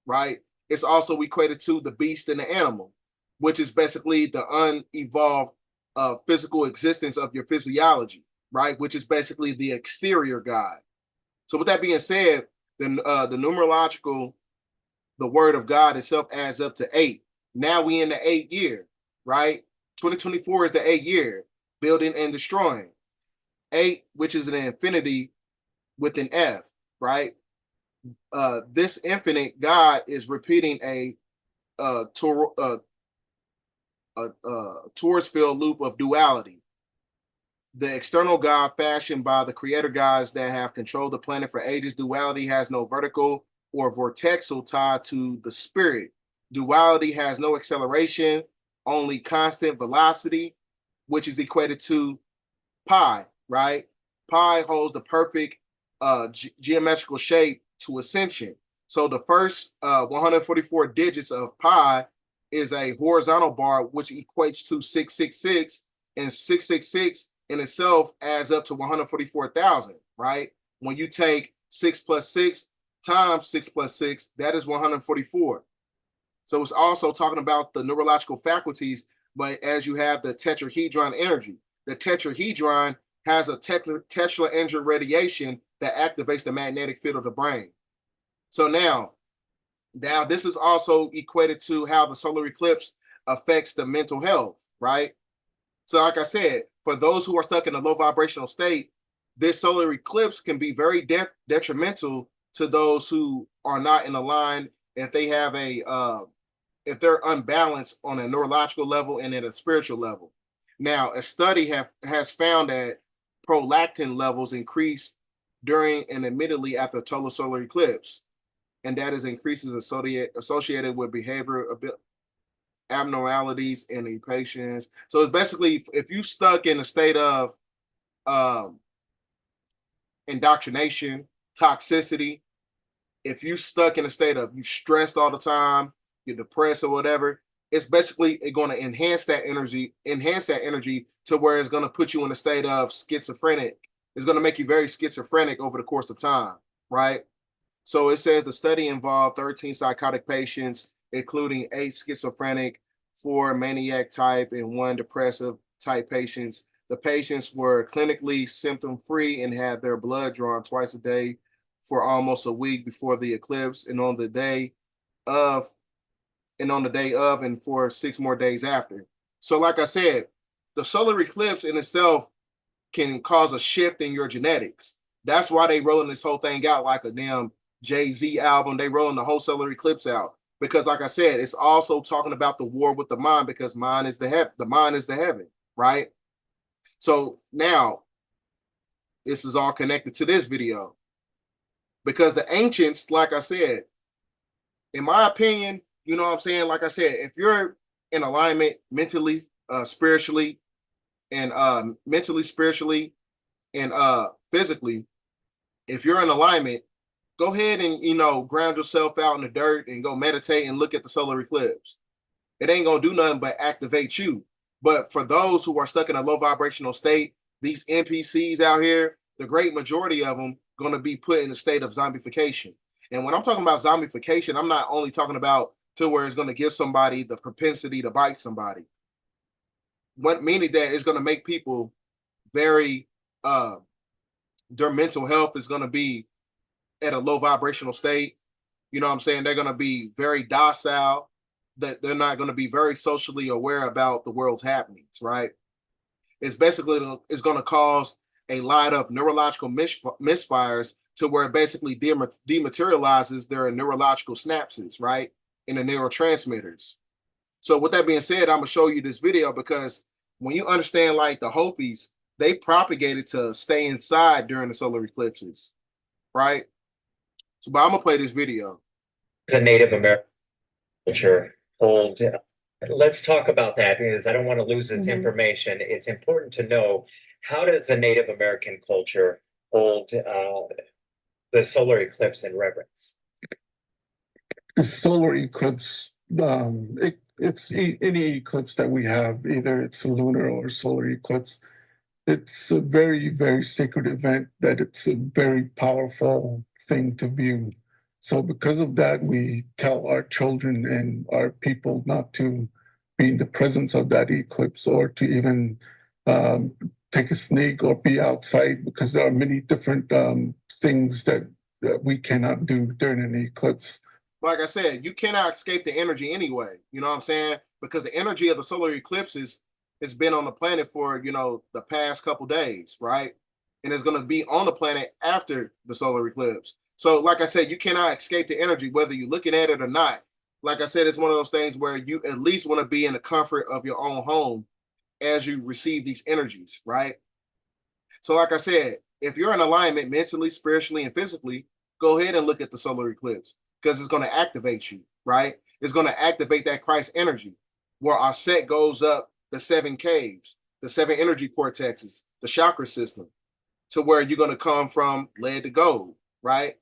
right? It's also equated to the beast and the animal, which is basically the unevolved physical existence of your physiology, right? Which is basically the exterior God. So with that being said, the numerological, the word of God itself adds up to 8. Now we in the 8th year, right? 2024 is the 8th year, building and destroying. 8, which is an infinity with an F, right? This infinite God is repeating a torus field loop of duality. The external God fashioned by the creator gods that have controlled the planet for ages. Duality has no vertical or vortexal tie to the spirit. Duality has no acceleration, only constant velocity, which is equated to pi, right? Pi holds the perfect geometrical shape to ascension. So the first 144 digits of pi is a horizontal bar, which equates to 666, and 666 in itself adds up to 144,000, right? When you take 6 plus 6 times 6 plus 6, that is 144. So it's also talking about the neurological faculties, but as you have the tetrahedron energy, the tetrahedron has a tetrahedral radiation that activates the magnetic field of the brain. So now this is also equated to how the solar eclipse affects the mental health, right? So like I said, for those who are stuck in a low vibrational state, this solar eclipse can be very detrimental to those who are not in a line if they have if they're unbalanced on a neurological level and at a spiritual level. Now, a study has found that prolactin levels increase during and immediately after total solar eclipse, and that is increases associated with behavioral abnormalities in the patients. So it's basically, if you stuck in a state of indoctrination, toxicity, if you stuck in a state of you stressed all the time, you're depressed or whatever, it's basically going to enhance that energy to where it's going to put you in a state of schizophrenic. It's going to make you very schizophrenic over the course of time, right? So it says the study involved 13 psychotic patients, including 8 schizophrenic, 4 maniac type, and 1 depressive type patients. The patients were clinically symptom-free and had their blood drawn twice a day for almost a week before the eclipse, and on the day of, and for 6 more days after. So like I said, the solar eclipse in itself can cause a shift in your genetics. That's why they rolling this whole thing out like a damn Jay-Z album. They rolling the whole solar eclipse out because, like I said, it's also talking about the war with the mind, because mind is the mind is the heaven, right? So now this is all connected to this video because the ancients, like I said, in my opinion, you know what I'm saying? Like I said, if you're in alignment mentally, spiritually, and spiritually, and physically, if you're in alignment, go ahead and, you know, ground yourself out in the dirt and go meditate and look at the solar eclipse. It ain't gonna do nothing but activate you. But for those who are stuck in a low vibrational state, these NPCs out here, the great majority of them going to be put in a state of zombification. And when I'm talking about zombification, I'm not only talking about to where it's going to give somebody the propensity to bite somebody. What meaning that it's going to make people very, their mental health is going to be at a low vibrational state. You know what I'm saying? They're going to be very docile, that they're not going to be very socially aware about the world's happenings, right? It's basically, it's going to cause a lot of neurological misfires to where it basically dematerializes their neurological synapses, right? In the neurotransmitters. So with that being said, I'm going to show you this video because when you understand like the Hopis, they propagated to stay inside during the solar eclipses, right? So but I'm going to play this video. The Native American culture hold. Let's talk about that because I don't want to lose this information. It's important to know, how does the Native American culture hold the solar eclipse in reverence? The solar eclipse, it's any eclipse that we have, either it's a lunar or solar eclipse. It's a very, very sacred event, that it's a very powerful thing to view. So because of that, we tell our children and our people not to be in the presence of that eclipse, or to even take a sneak or be outside, because there are many different things that we cannot do during an eclipse. Like I said, you cannot escape the energy anyway. You know what I'm saying? Because the energy of the solar eclipses has been on the planet for, you know, the past couple days, right? And it's going to be on the planet after the solar eclipse. So like I said, you cannot escape the energy, whether you're looking at it or not. Like I said, it's one of those things where you at least want to be in the comfort of your own home as you receive these energies, right? So like I said, if you're in alignment mentally, spiritually, and physically, go ahead and look at the solar eclipse, because it's going to activate you, right? It's going to activate that Christ energy, where our set goes up the 7 caves, the 7 energy cortexes, the chakra system, to where you're going to come from lead to gold, right?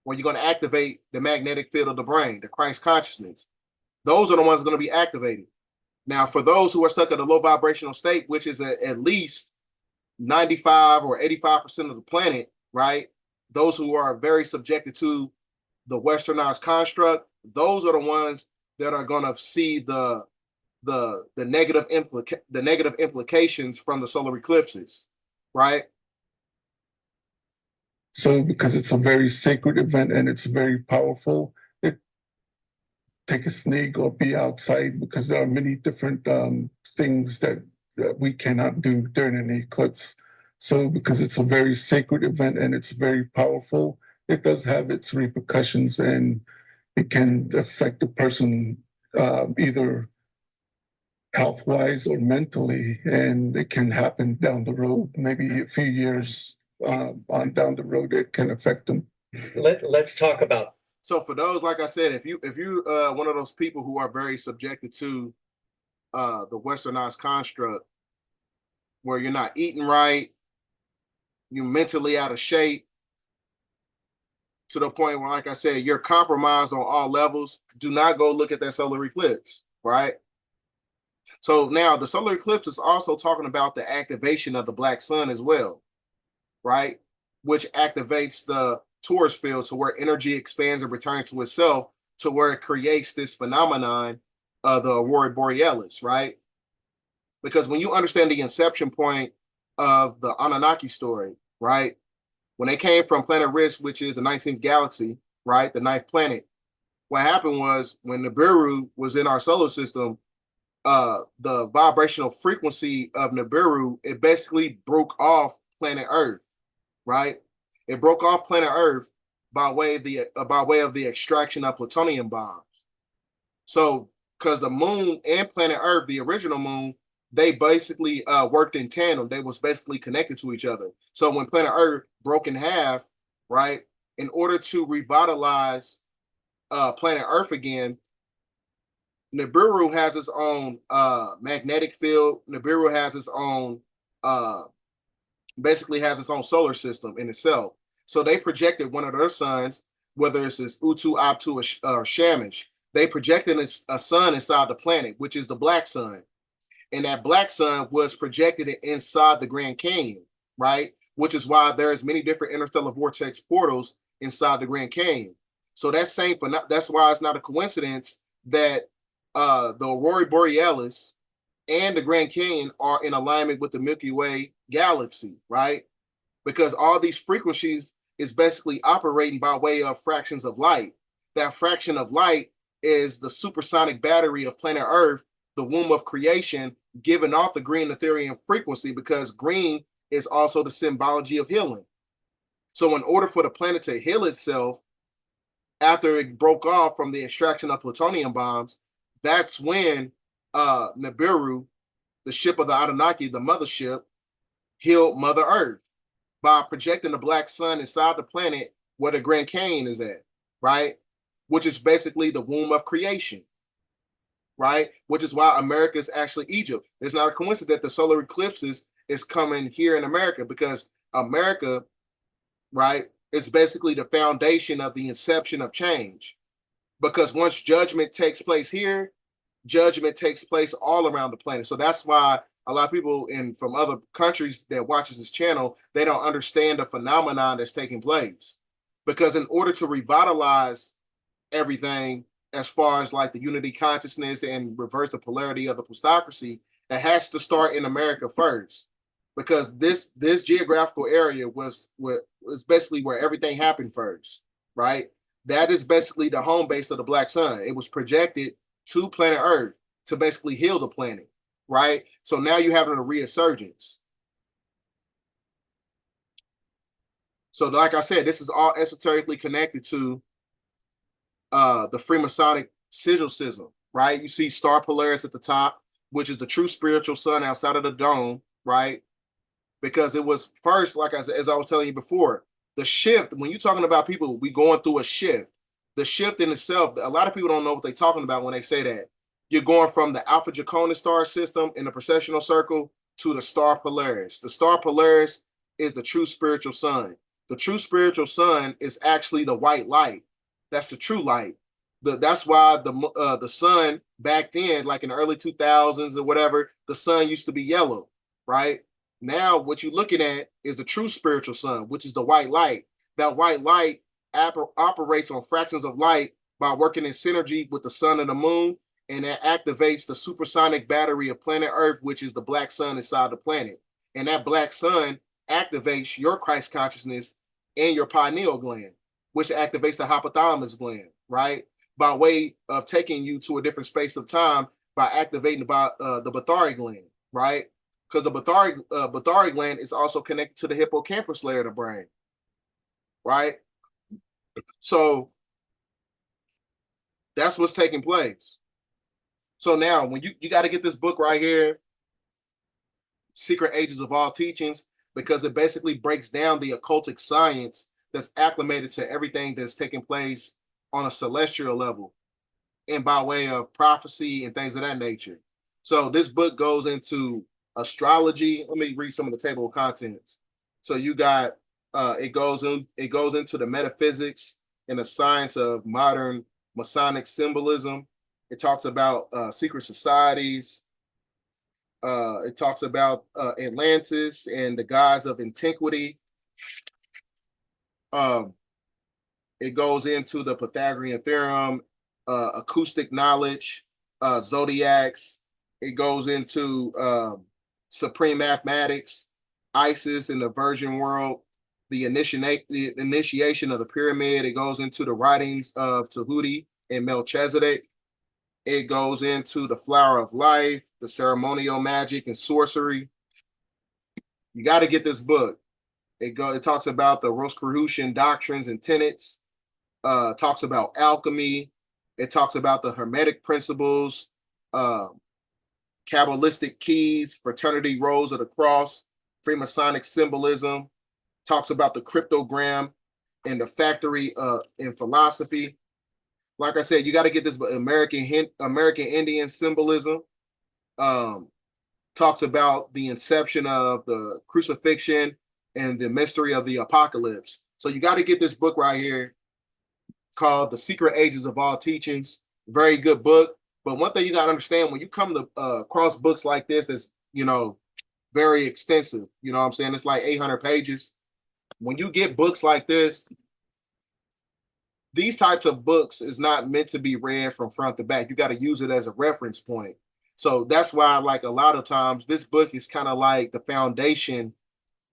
Where you're going to activate the magnetic field of the brain, the Christ consciousness. Those are the ones going to be activated. Now, for those who are stuck in a low vibrational state, which is at least 95 or 85% of the planet, right? Those who are very subjected to the westernized construct, those are the ones that are going to see the negative implications from the solar eclipses, right? So because it's a very sacred event and it's very powerful, take a sneak or be outside, because there are many different things that we cannot do during an eclipse. So because it's a very sacred event and it's very powerful, it does have its repercussions, and it can affect the person either health-wise or mentally, and it can happen down the road, maybe a few years on down the road, it can affect them. Let's talk about. So for those, like I said, if you one of those people who are very subjected to the westernized construct, where you're not eating right, you're mentally out of shape, to the point where, like I said, you're compromised on all levels, do not go look at that solar eclipse, right? So now the solar eclipse is also talking about the activation of the black sun as well, right? Which activates the Taurus field to where energy expands and returns to itself, to where it creates this phenomenon of the aurora borealis, right? Because when you understand the inception point of the Anunnaki story, right? When they came from planet Risk, which is the 19th galaxy, right? The 9th planet. What happened was, when Nibiru was in our solar system, the vibrational frequency of Nibiru, it basically broke off planet Earth, right? It broke off planet Earth by way of the extraction of plutonium bombs. So, because the moon and planet Earth, the original moon, they basically worked in tandem. They was basically connected to each other. So when planet Earth broke in half, right, in order to revitalize planet Earth again, Nibiru has its own magnetic field. Nibiru has its own, basically has its own solar system in itself. So they projected one of their suns, whether it's this Utu, Aptu, or Shamish, they projected a sun inside the planet, which is the black sun. And that black sun was projected inside the Grand Canyon, right? Which is why there's many different interstellar vortex portals inside the Grand Canyon. So that's why it's not a coincidence that the Aurora Borealis and the Grand Canyon are in alignment with the Milky Way galaxy, right? Because all these frequencies is basically operating by way of fractions of light. That fraction of light is the supersonic battery of planet Earth, the womb of creation, giving off the green Ethereum frequency, because green is also the symbology of healing. So in order for the planet to heal itself after it broke off from the extraction of plutonium bombs, that's when Nibiru, the ship of the Anunnaki, the mothership, healed Mother Earth by projecting the black sun inside the planet where the Grand Canyon is at, right? Which is basically the womb of creation, right? Which is why America is actually Egypt. It's not a coincidence that the solar eclipses is coming here in America, because America, right, is basically the foundation of the inception of change. Because once judgment takes place here, judgment takes place all around the planet. So that's why a lot of people from other countries that watches this channel, they don't understand the phenomenon that's taking place. Because in order to revitalize everything, as far as like the unity consciousness and reverse the polarity of the plutocracy, it has to start in America first. Because this geographical area was basically where everything happened first, right? That is basically the home base of the black sun. It was projected to planet Earth to basically heal the planet, right? So now you're having a resurgence. So like I said, this is all esoterically connected to the Freemasonic sigil system, right? You see Star Polaris at the top, which is the true spiritual sun outside of the dome, right? Because it was first, like as I was telling you before, the shift, when you're talking about people, we going through a shift. The shift in itself, a lot of people don't know what they're talking about when they say that. You're going from the Alpha Draconis star system in the precessional circle to the Star Polaris. The Star Polaris is the true spiritual sun. The true spiritual sun is actually the white light. That's the true light. That's why the sun back then, like in the early 2000s or whatever, the sun used to be yellow, right? Now what you're looking at is the true spiritual sun, which is the white light. That white light operates on fractions of light by working in synergy with the sun and the moon, and that activates the supersonic battery of planet Earth, which is the black sun inside the planet. And that black sun activates your Christ consciousness and your pineal gland, which activates the hypothalamus gland, right? By way of taking you to a different space of time by activating the Bathari gland, right? Because the Bathari gland is also connected to the hippocampus layer of the brain, right? So that's what's taking place. So now when you got to get this book right here, Secret Ages of All Teachings, because it basically breaks down the occultic science that's acclimated to everything that's taking place on a celestial level and by way of prophecy and things of that nature. So this book goes into astrology. Let me read some of the table of contents. So you got it goes into the metaphysics and the science of modern Masonic symbolism. It talks about secret societies. It talks about Atlantis and the gods of antiquity. It goes into the Pythagorean theorem, acoustic knowledge, zodiacs. It goes into supreme mathematics, Isis in the virgin world, the initiation of the pyramid. It goes into the writings of Tahuti and Melchizedek. It goes into the flower of life, the ceremonial magic and sorcery. You got to get this book. It talks about the Rosicrucian doctrines and tenets. Talks about alchemy. It talks about the Hermetic principles, Kabbalistic keys, fraternity roles of the cross, Freemasonic symbolism. Talks about the cryptogram and the factory in philosophy. Like I said, you got to get this American Indian symbolism. Talks about the inception of the crucifixion and the mystery of the apocalypse. So you got to get this book right here called The Secret Ages of All Teachings. Very good book. But one thing you got to understand, when you come to across books like this, that's, very extensive, you know what I'm saying? It's like 800 pages. When you get books like this, these types of books is not meant to be read from front to back. You got to use it as a reference point. So that's why, like, a lot of times this book is kind of like the foundation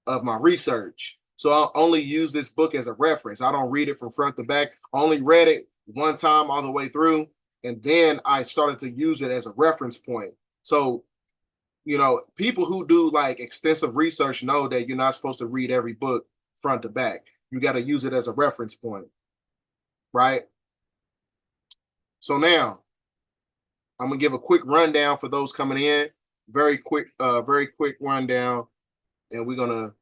of my research. So I'll only use this book as a reference. I don't read it from front to back. I only read it one time all the way through, and then I started to use it as a reference point. So, people who do like extensive research know that you're not supposed to read every book front to back. You got to use it as a reference point, right? So now I'm gonna give a quick rundown for those coming in. Very quick rundown, and we're gonna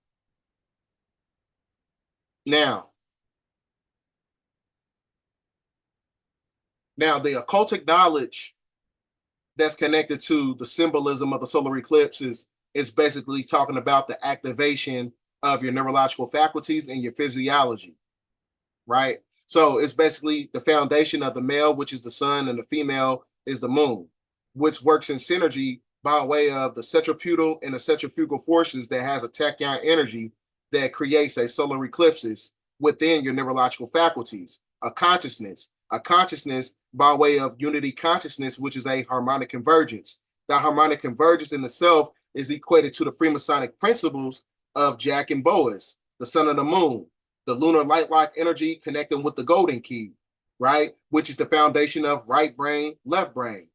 now the occultic knowledge that's connected to the symbolism of the solar eclipses is basically talking about the activation of your neurological faculties and your physiology, right? So it's basically the foundation of the male, which is the sun, and the female is the moon, which works in synergy by way of the centripetal and the centrifugal forces that has a tachyon energy that creates a solar eclipses within your neurological faculties, a consciousness by way of unity consciousness, which is a harmonic convergence. That harmonic convergence in itself is equated to the Freemasonic principles of Jack and Boaz, the sun and the moon, the lunar light lock energy connecting with the golden key, right? Which is the foundation of right brain, left brain,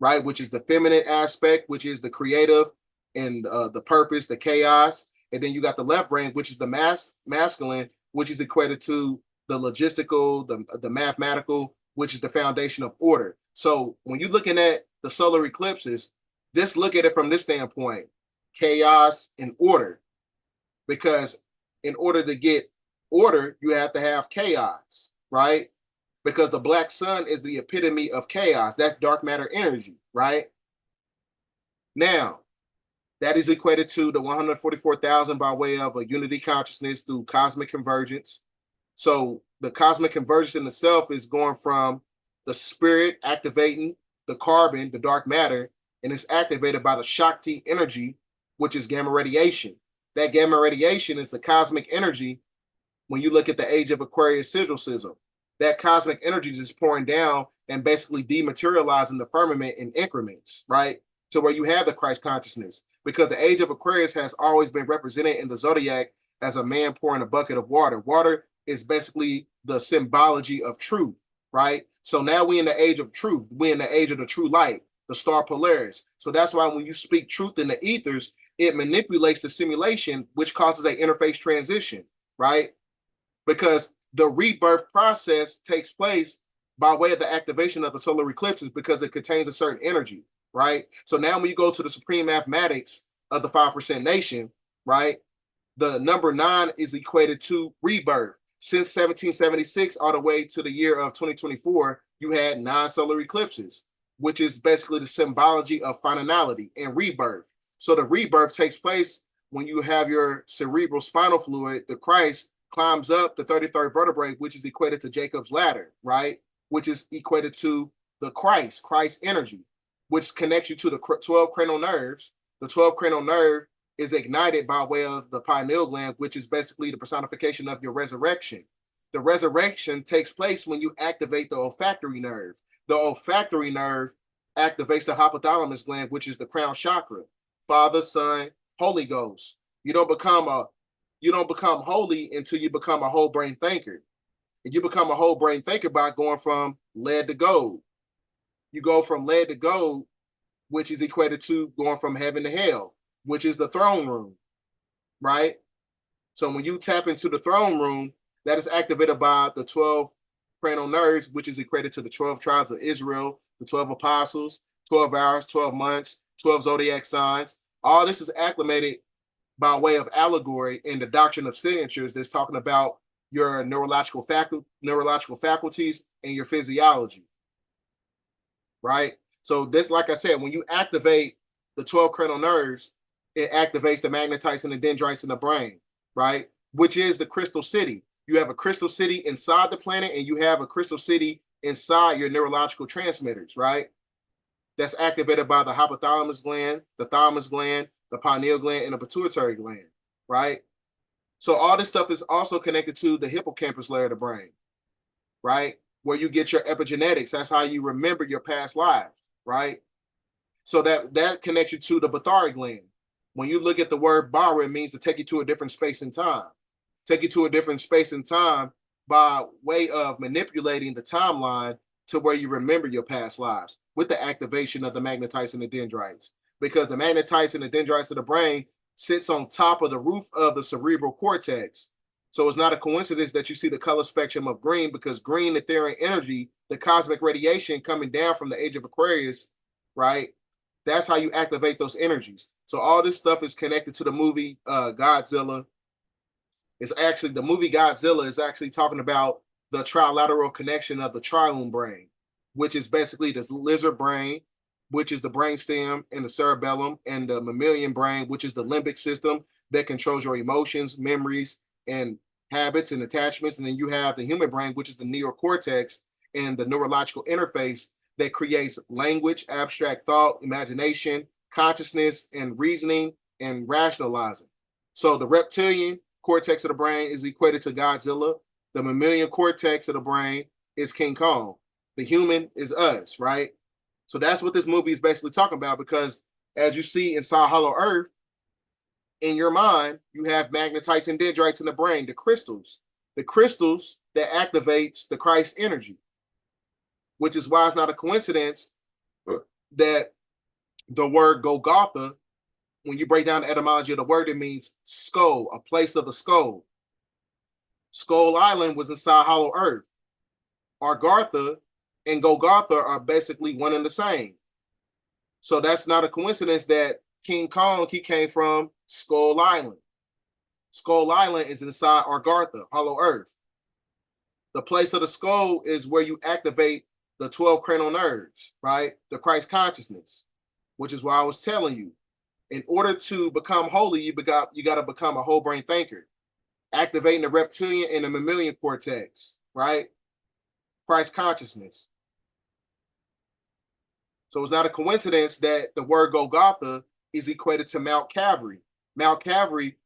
right? Which is the feminine aspect, which is the creative and the purpose, the chaos. And then you got the left brain, which is the masculine, which is equated to the logistical, the mathematical, which is the foundation of order. So when you're looking at the solar eclipses, just look at it from this standpoint, chaos and order. Because in order to get order, you have to have chaos, right? Because the black sun is the epitome of chaos. That's dark matter energy, right? Now, that is equated to the 144,000 by way of a unity consciousness through cosmic convergence. So the cosmic convergence in itself is going from the spirit activating the carbon, the dark matter, and it's activated by the Shakti energy, which is gamma radiation. That gamma radiation is the cosmic energy. When you look at the age of Aquarius sigil schism, that cosmic energy is pouring down and basically dematerializing the firmament in increments, right? To where you have the Christ consciousness. Because the age of Aquarius has always been represented in the zodiac as a man pouring a bucket of water. Water is basically the symbology of truth, right? So now we in the age of truth. We in the age of the true light, the star Polaris. So that's why when you speak truth in the ethers, it manipulates the simulation, which causes an interface transition, right? Because the rebirth process takes place by way of the activation of the solar eclipses because it contains a certain energy, right? So now when you go to the supreme mathematics of the 5% nation, right, the number 9 is equated to rebirth. Since 1776 all the way to the year of 2024, you had 9 solar eclipses, which is basically the symbology of finality and rebirth. So the rebirth takes place when you have your cerebral spinal fluid, the Christ climbs up the 33rd vertebrae, which is equated to Jacob's ladder, right? Which is equated to the Christ energy, which connects you to the 12 cranial nerves. The 12 cranial nerve is ignited by way of the pineal gland, which is basically the personification of your resurrection. The resurrection takes place when you activate the olfactory nerve. The olfactory nerve activates the hypothalamus gland, which is the crown chakra. Father, Son, Holy Ghost. You don't become holy until you become a whole brain thinker. And you become a whole brain thinker by going from lead to gold. you go from lead to gold, which is equated to going from heaven to hell, which is the throne room, right? So when you tap into the throne room, that is activated by the 12 cranial nerves, which is equated to the 12 tribes of Israel, the 12 apostles, 12 hours, 12 months, 12 zodiac signs. All this is acclimated by way of allegory in the doctrine of signatures that's talking about your neurological faculties and your physiology, right? So this, like I said, when you activate the 12 cranial nerves, it activates the magnetites and the dendrites in the brain, right? Which is the crystal city. You have a crystal city inside the planet, and you have a crystal city inside your neurological transmitters, right? That's activated by the hypothalamus gland, the thymus gland, the pineal gland, and the pituitary gland, right? So all this stuff is also connected to the hippocampus layer of the brain, right? Where you get your epigenetics. That's how you remember your past lives, right? So that connects you to the Bathari gland. When you look at the word bara, it means to take you to a different space and time. Take you to a different space and time by way of manipulating the timeline to where you remember your past lives with the activation of the magnetites and the dendrites. Because the magnetites and the dendrites of the brain sits on top of the roof of the cerebral cortex. So it's not a coincidence that you see the color spectrum of green, because green etheric energy, the cosmic radiation coming down from the age of Aquarius, right? That's how you activate those energies. So all this stuff is connected to the movie Godzilla. It's actually, the movie Godzilla is actually talking about the trilateral connection of the triune brain, which is basically this lizard brain, which is the brainstem and the cerebellum, and the mammalian brain, which is the limbic system that controls your emotions, memories, and habits and attachments. And then you have the human brain, which is the neocortex and the neurological interface that creates language, abstract thought, imagination, consciousness, and reasoning and rationalizing. So the reptilian cortex of the brain is equated to Godzilla. The mammalian cortex of the brain is King Kong. The human is us, right? So that's what this movie is basically talking about, because as you see inside Hollow Earth, in your mind, you have magnetites and dendrites in the brain, the crystals that activates the Christ energy, which is why it's not a coincidence that the word Golgotha, when you break down the etymology of the word, it means skull, a place of the skull. Skull Island was inside Hollow Earth. Argartha and Golgotha are basically one and the same. So that's not a coincidence that King Kong, he came from Skull Island. Skull Island is inside Argartha, Hollow Earth. The place of the skull is where you activate the 12 cranial nerves, right? The Christ consciousness, which is why I was telling you, in order to become holy, you got to become a whole brain thinker, activating the reptilian and the mammalian cortex, right? Christ consciousness. So it's not a coincidence that the word Golgotha is equated to Mount Calvary. Mount Calvary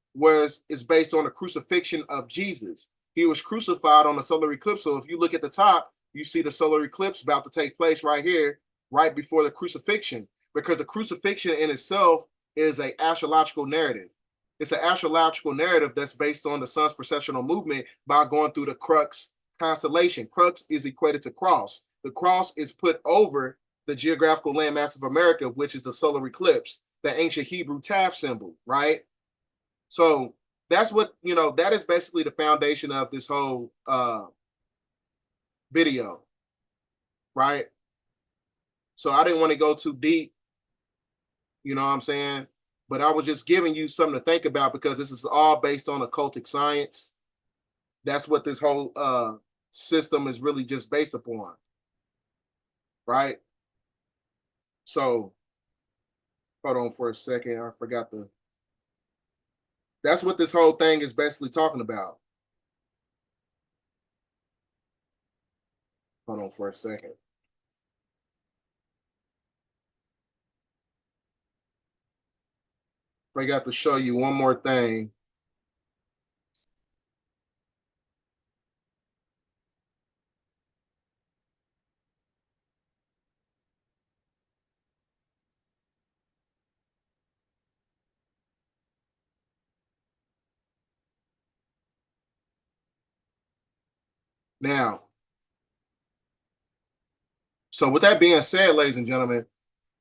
is based on the crucifixion of Jesus. He was crucified on the solar eclipse. So if you look at the top, you see the solar eclipse about to take place right here, right before the crucifixion, because the crucifixion in itself is an astrological narrative. It's an astrological narrative that's based on the sun's precessional movement by going through the crux constellation. Crux is equated to cross. The cross is put over the geographical landmass of America, which is the solar eclipse, the ancient Hebrew Tav symbol, right? So that's what, that is basically the foundation of this whole video, right? So I didn't want to go too deep, you know what I'm saying? But I was just giving you something to think about, because this is all based on occultic science. That's what this whole system is really just based upon, right? So hold on for a second. I forgot that's what this whole thing is basically talking about. Hold on for a second. I got to show you one more thing. Now, So with that being said, ladies and gentlemen,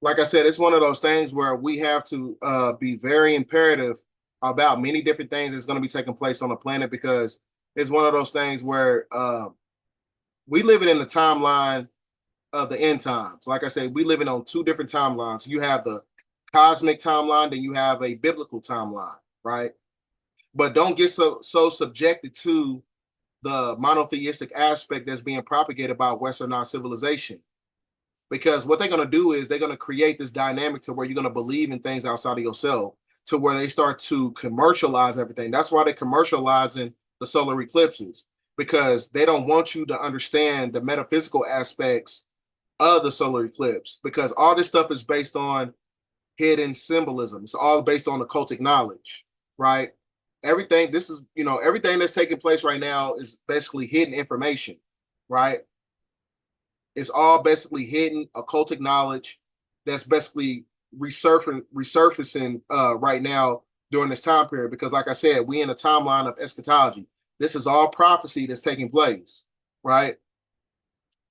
like I said, it's one of those things where we have to be very imperative about many different things that's going to be taking place on the planet, because it's one of those things where we living in the timeline of the end times. Like I said, we living on two different timelines. You have the cosmic timeline, then you have a biblical timeline, right? But don't get so subjected to the monotheistic aspect that's being propagated by Westernized civilization. Because what they're going to do is they're going to create this dynamic to where you're going to believe in things outside of yourself, to where they start to commercialize everything. That's why they're commercializing the solar eclipses, because they don't want you to understand the metaphysical aspects of the solar eclipse, because all this stuff is based on hidden symbolism. It's all based on occultic knowledge, right? Everything, this is, everything that's taking place right now is basically hidden information, right? It's all basically hidden occultic knowledge that's basically resurfacing right now during this time period, because like I said, we in a timeline of eschatology. This is all prophecy that's taking place, right?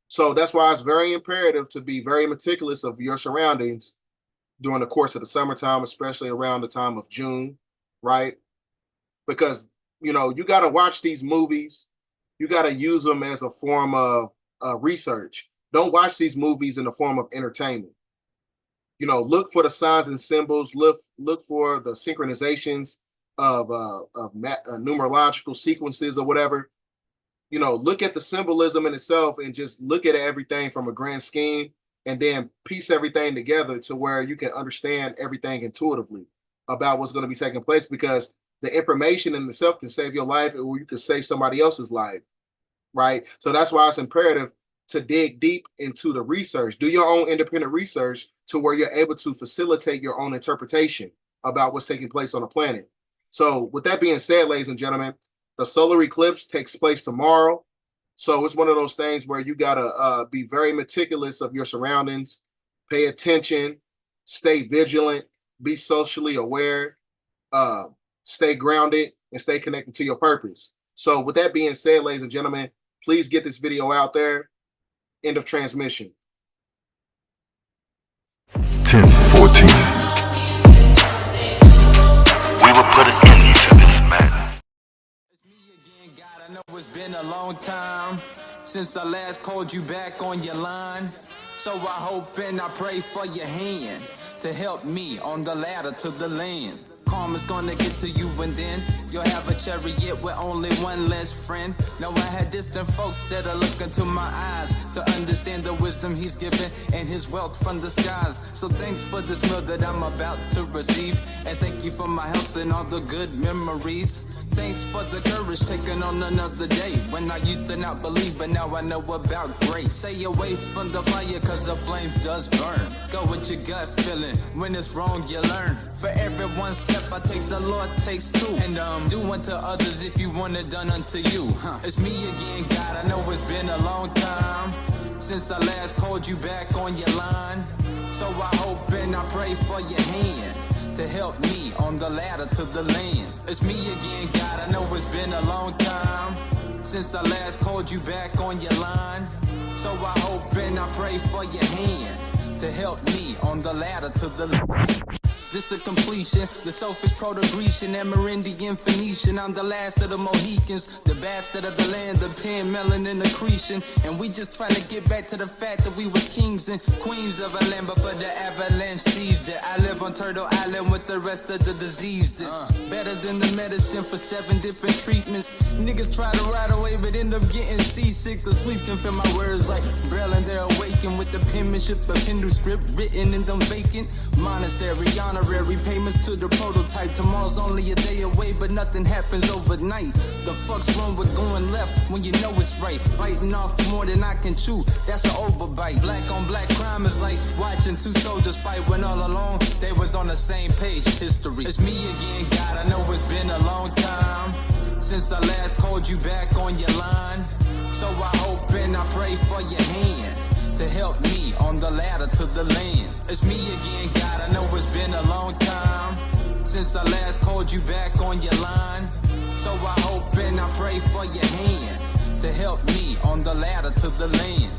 So that's why it's very imperative to be very meticulous of your surroundings during the course of the summertime, especially around the time of June, right? Because, you got to watch these movies. You got to use them as a form of research. Don't watch these movies in the form of entertainment. Look for the signs and symbols. Look for the synchronizations of numerological sequences or whatever. Look at the symbolism in itself and just look at everything from a grand scheme, and then piece everything together to where you can understand everything intuitively about what's going to be taking place, because the information in itself can save your life, or you can save somebody else's life, right? So that's why it's imperative to dig deep into the research. Do your own independent research to where you're able to facilitate your own interpretation about what's taking place on the planet. So with that being said, ladies and gentlemen, the solar eclipse takes place tomorrow. So it's one of those things where you got to be very meticulous of your surroundings, pay attention, stay vigilant, be socially aware, stay grounded, and stay connected to your purpose. So with that being said, ladies and gentlemen, please get this video out there. End of transmission. 10:14. We will put an end to this madness. It's me again, God. I know it's been a long time since I last called you back on your line. So I hope and I pray for your hand to help me on the ladder to the land. Karma's gonna get to you, and then you'll have a chariot with only one less friend. Now I had distant folks that are looking to my eyes to understand the wisdom he's given and his wealth from the skies. So thanks for this meal that I'm about to receive, and thank you for my health and all the good memories. Thanks for the courage taking on another day, when I used to not believe, but now I know about grace. Stay away from the fire, cause the flames does burn. Go with your gut feeling, when it's wrong you learn. For every one step I take, the Lord takes two. And do unto others if you want it done unto you. It's me again, God. I know it's been a long time since I last called you back on your line. So I hope and I pray for your hand to help me on the ladder to the land. It's me again, God. I know it's been a long time since I last called you back on your line. So I hope and I pray for your hand to help me on the ladder to the land. This a completion, the selfish Proto-Grecian, Amerindian, Phoenician. I'm the last of the Mohicans, the bastard of the land, the pen, melanin, accretion. And we just trying to get back to the fact that we was kings and queens of a land before the avalanche seized it. I live on Turtle Island with the rest of the diseased. Better than the medicine for 7 different treatments. Niggas try to ride away but end up getting seasick. The sleep can feel my words like Braille, and they're awakened with the penmanship of Hindu script written in them vacant monastery honor. Payments to the prototype. Tomorrow's only a day away, but nothing happens overnight. The fuck's wrong with going left when you know it's right? Biting off more than I can chew, that's an overbite. Black on black crime is like watching 2 soldiers fight when all along they was on the same page. History. It's me again, God. I know it's been a long time since I last called you back on your line. So I hope and I pray for your hand to help me on the ladder to the land. It's me again, God. I know it's been a long time since I last called you back on your line. So I hope and I pray for your hand to help me on the ladder to the land.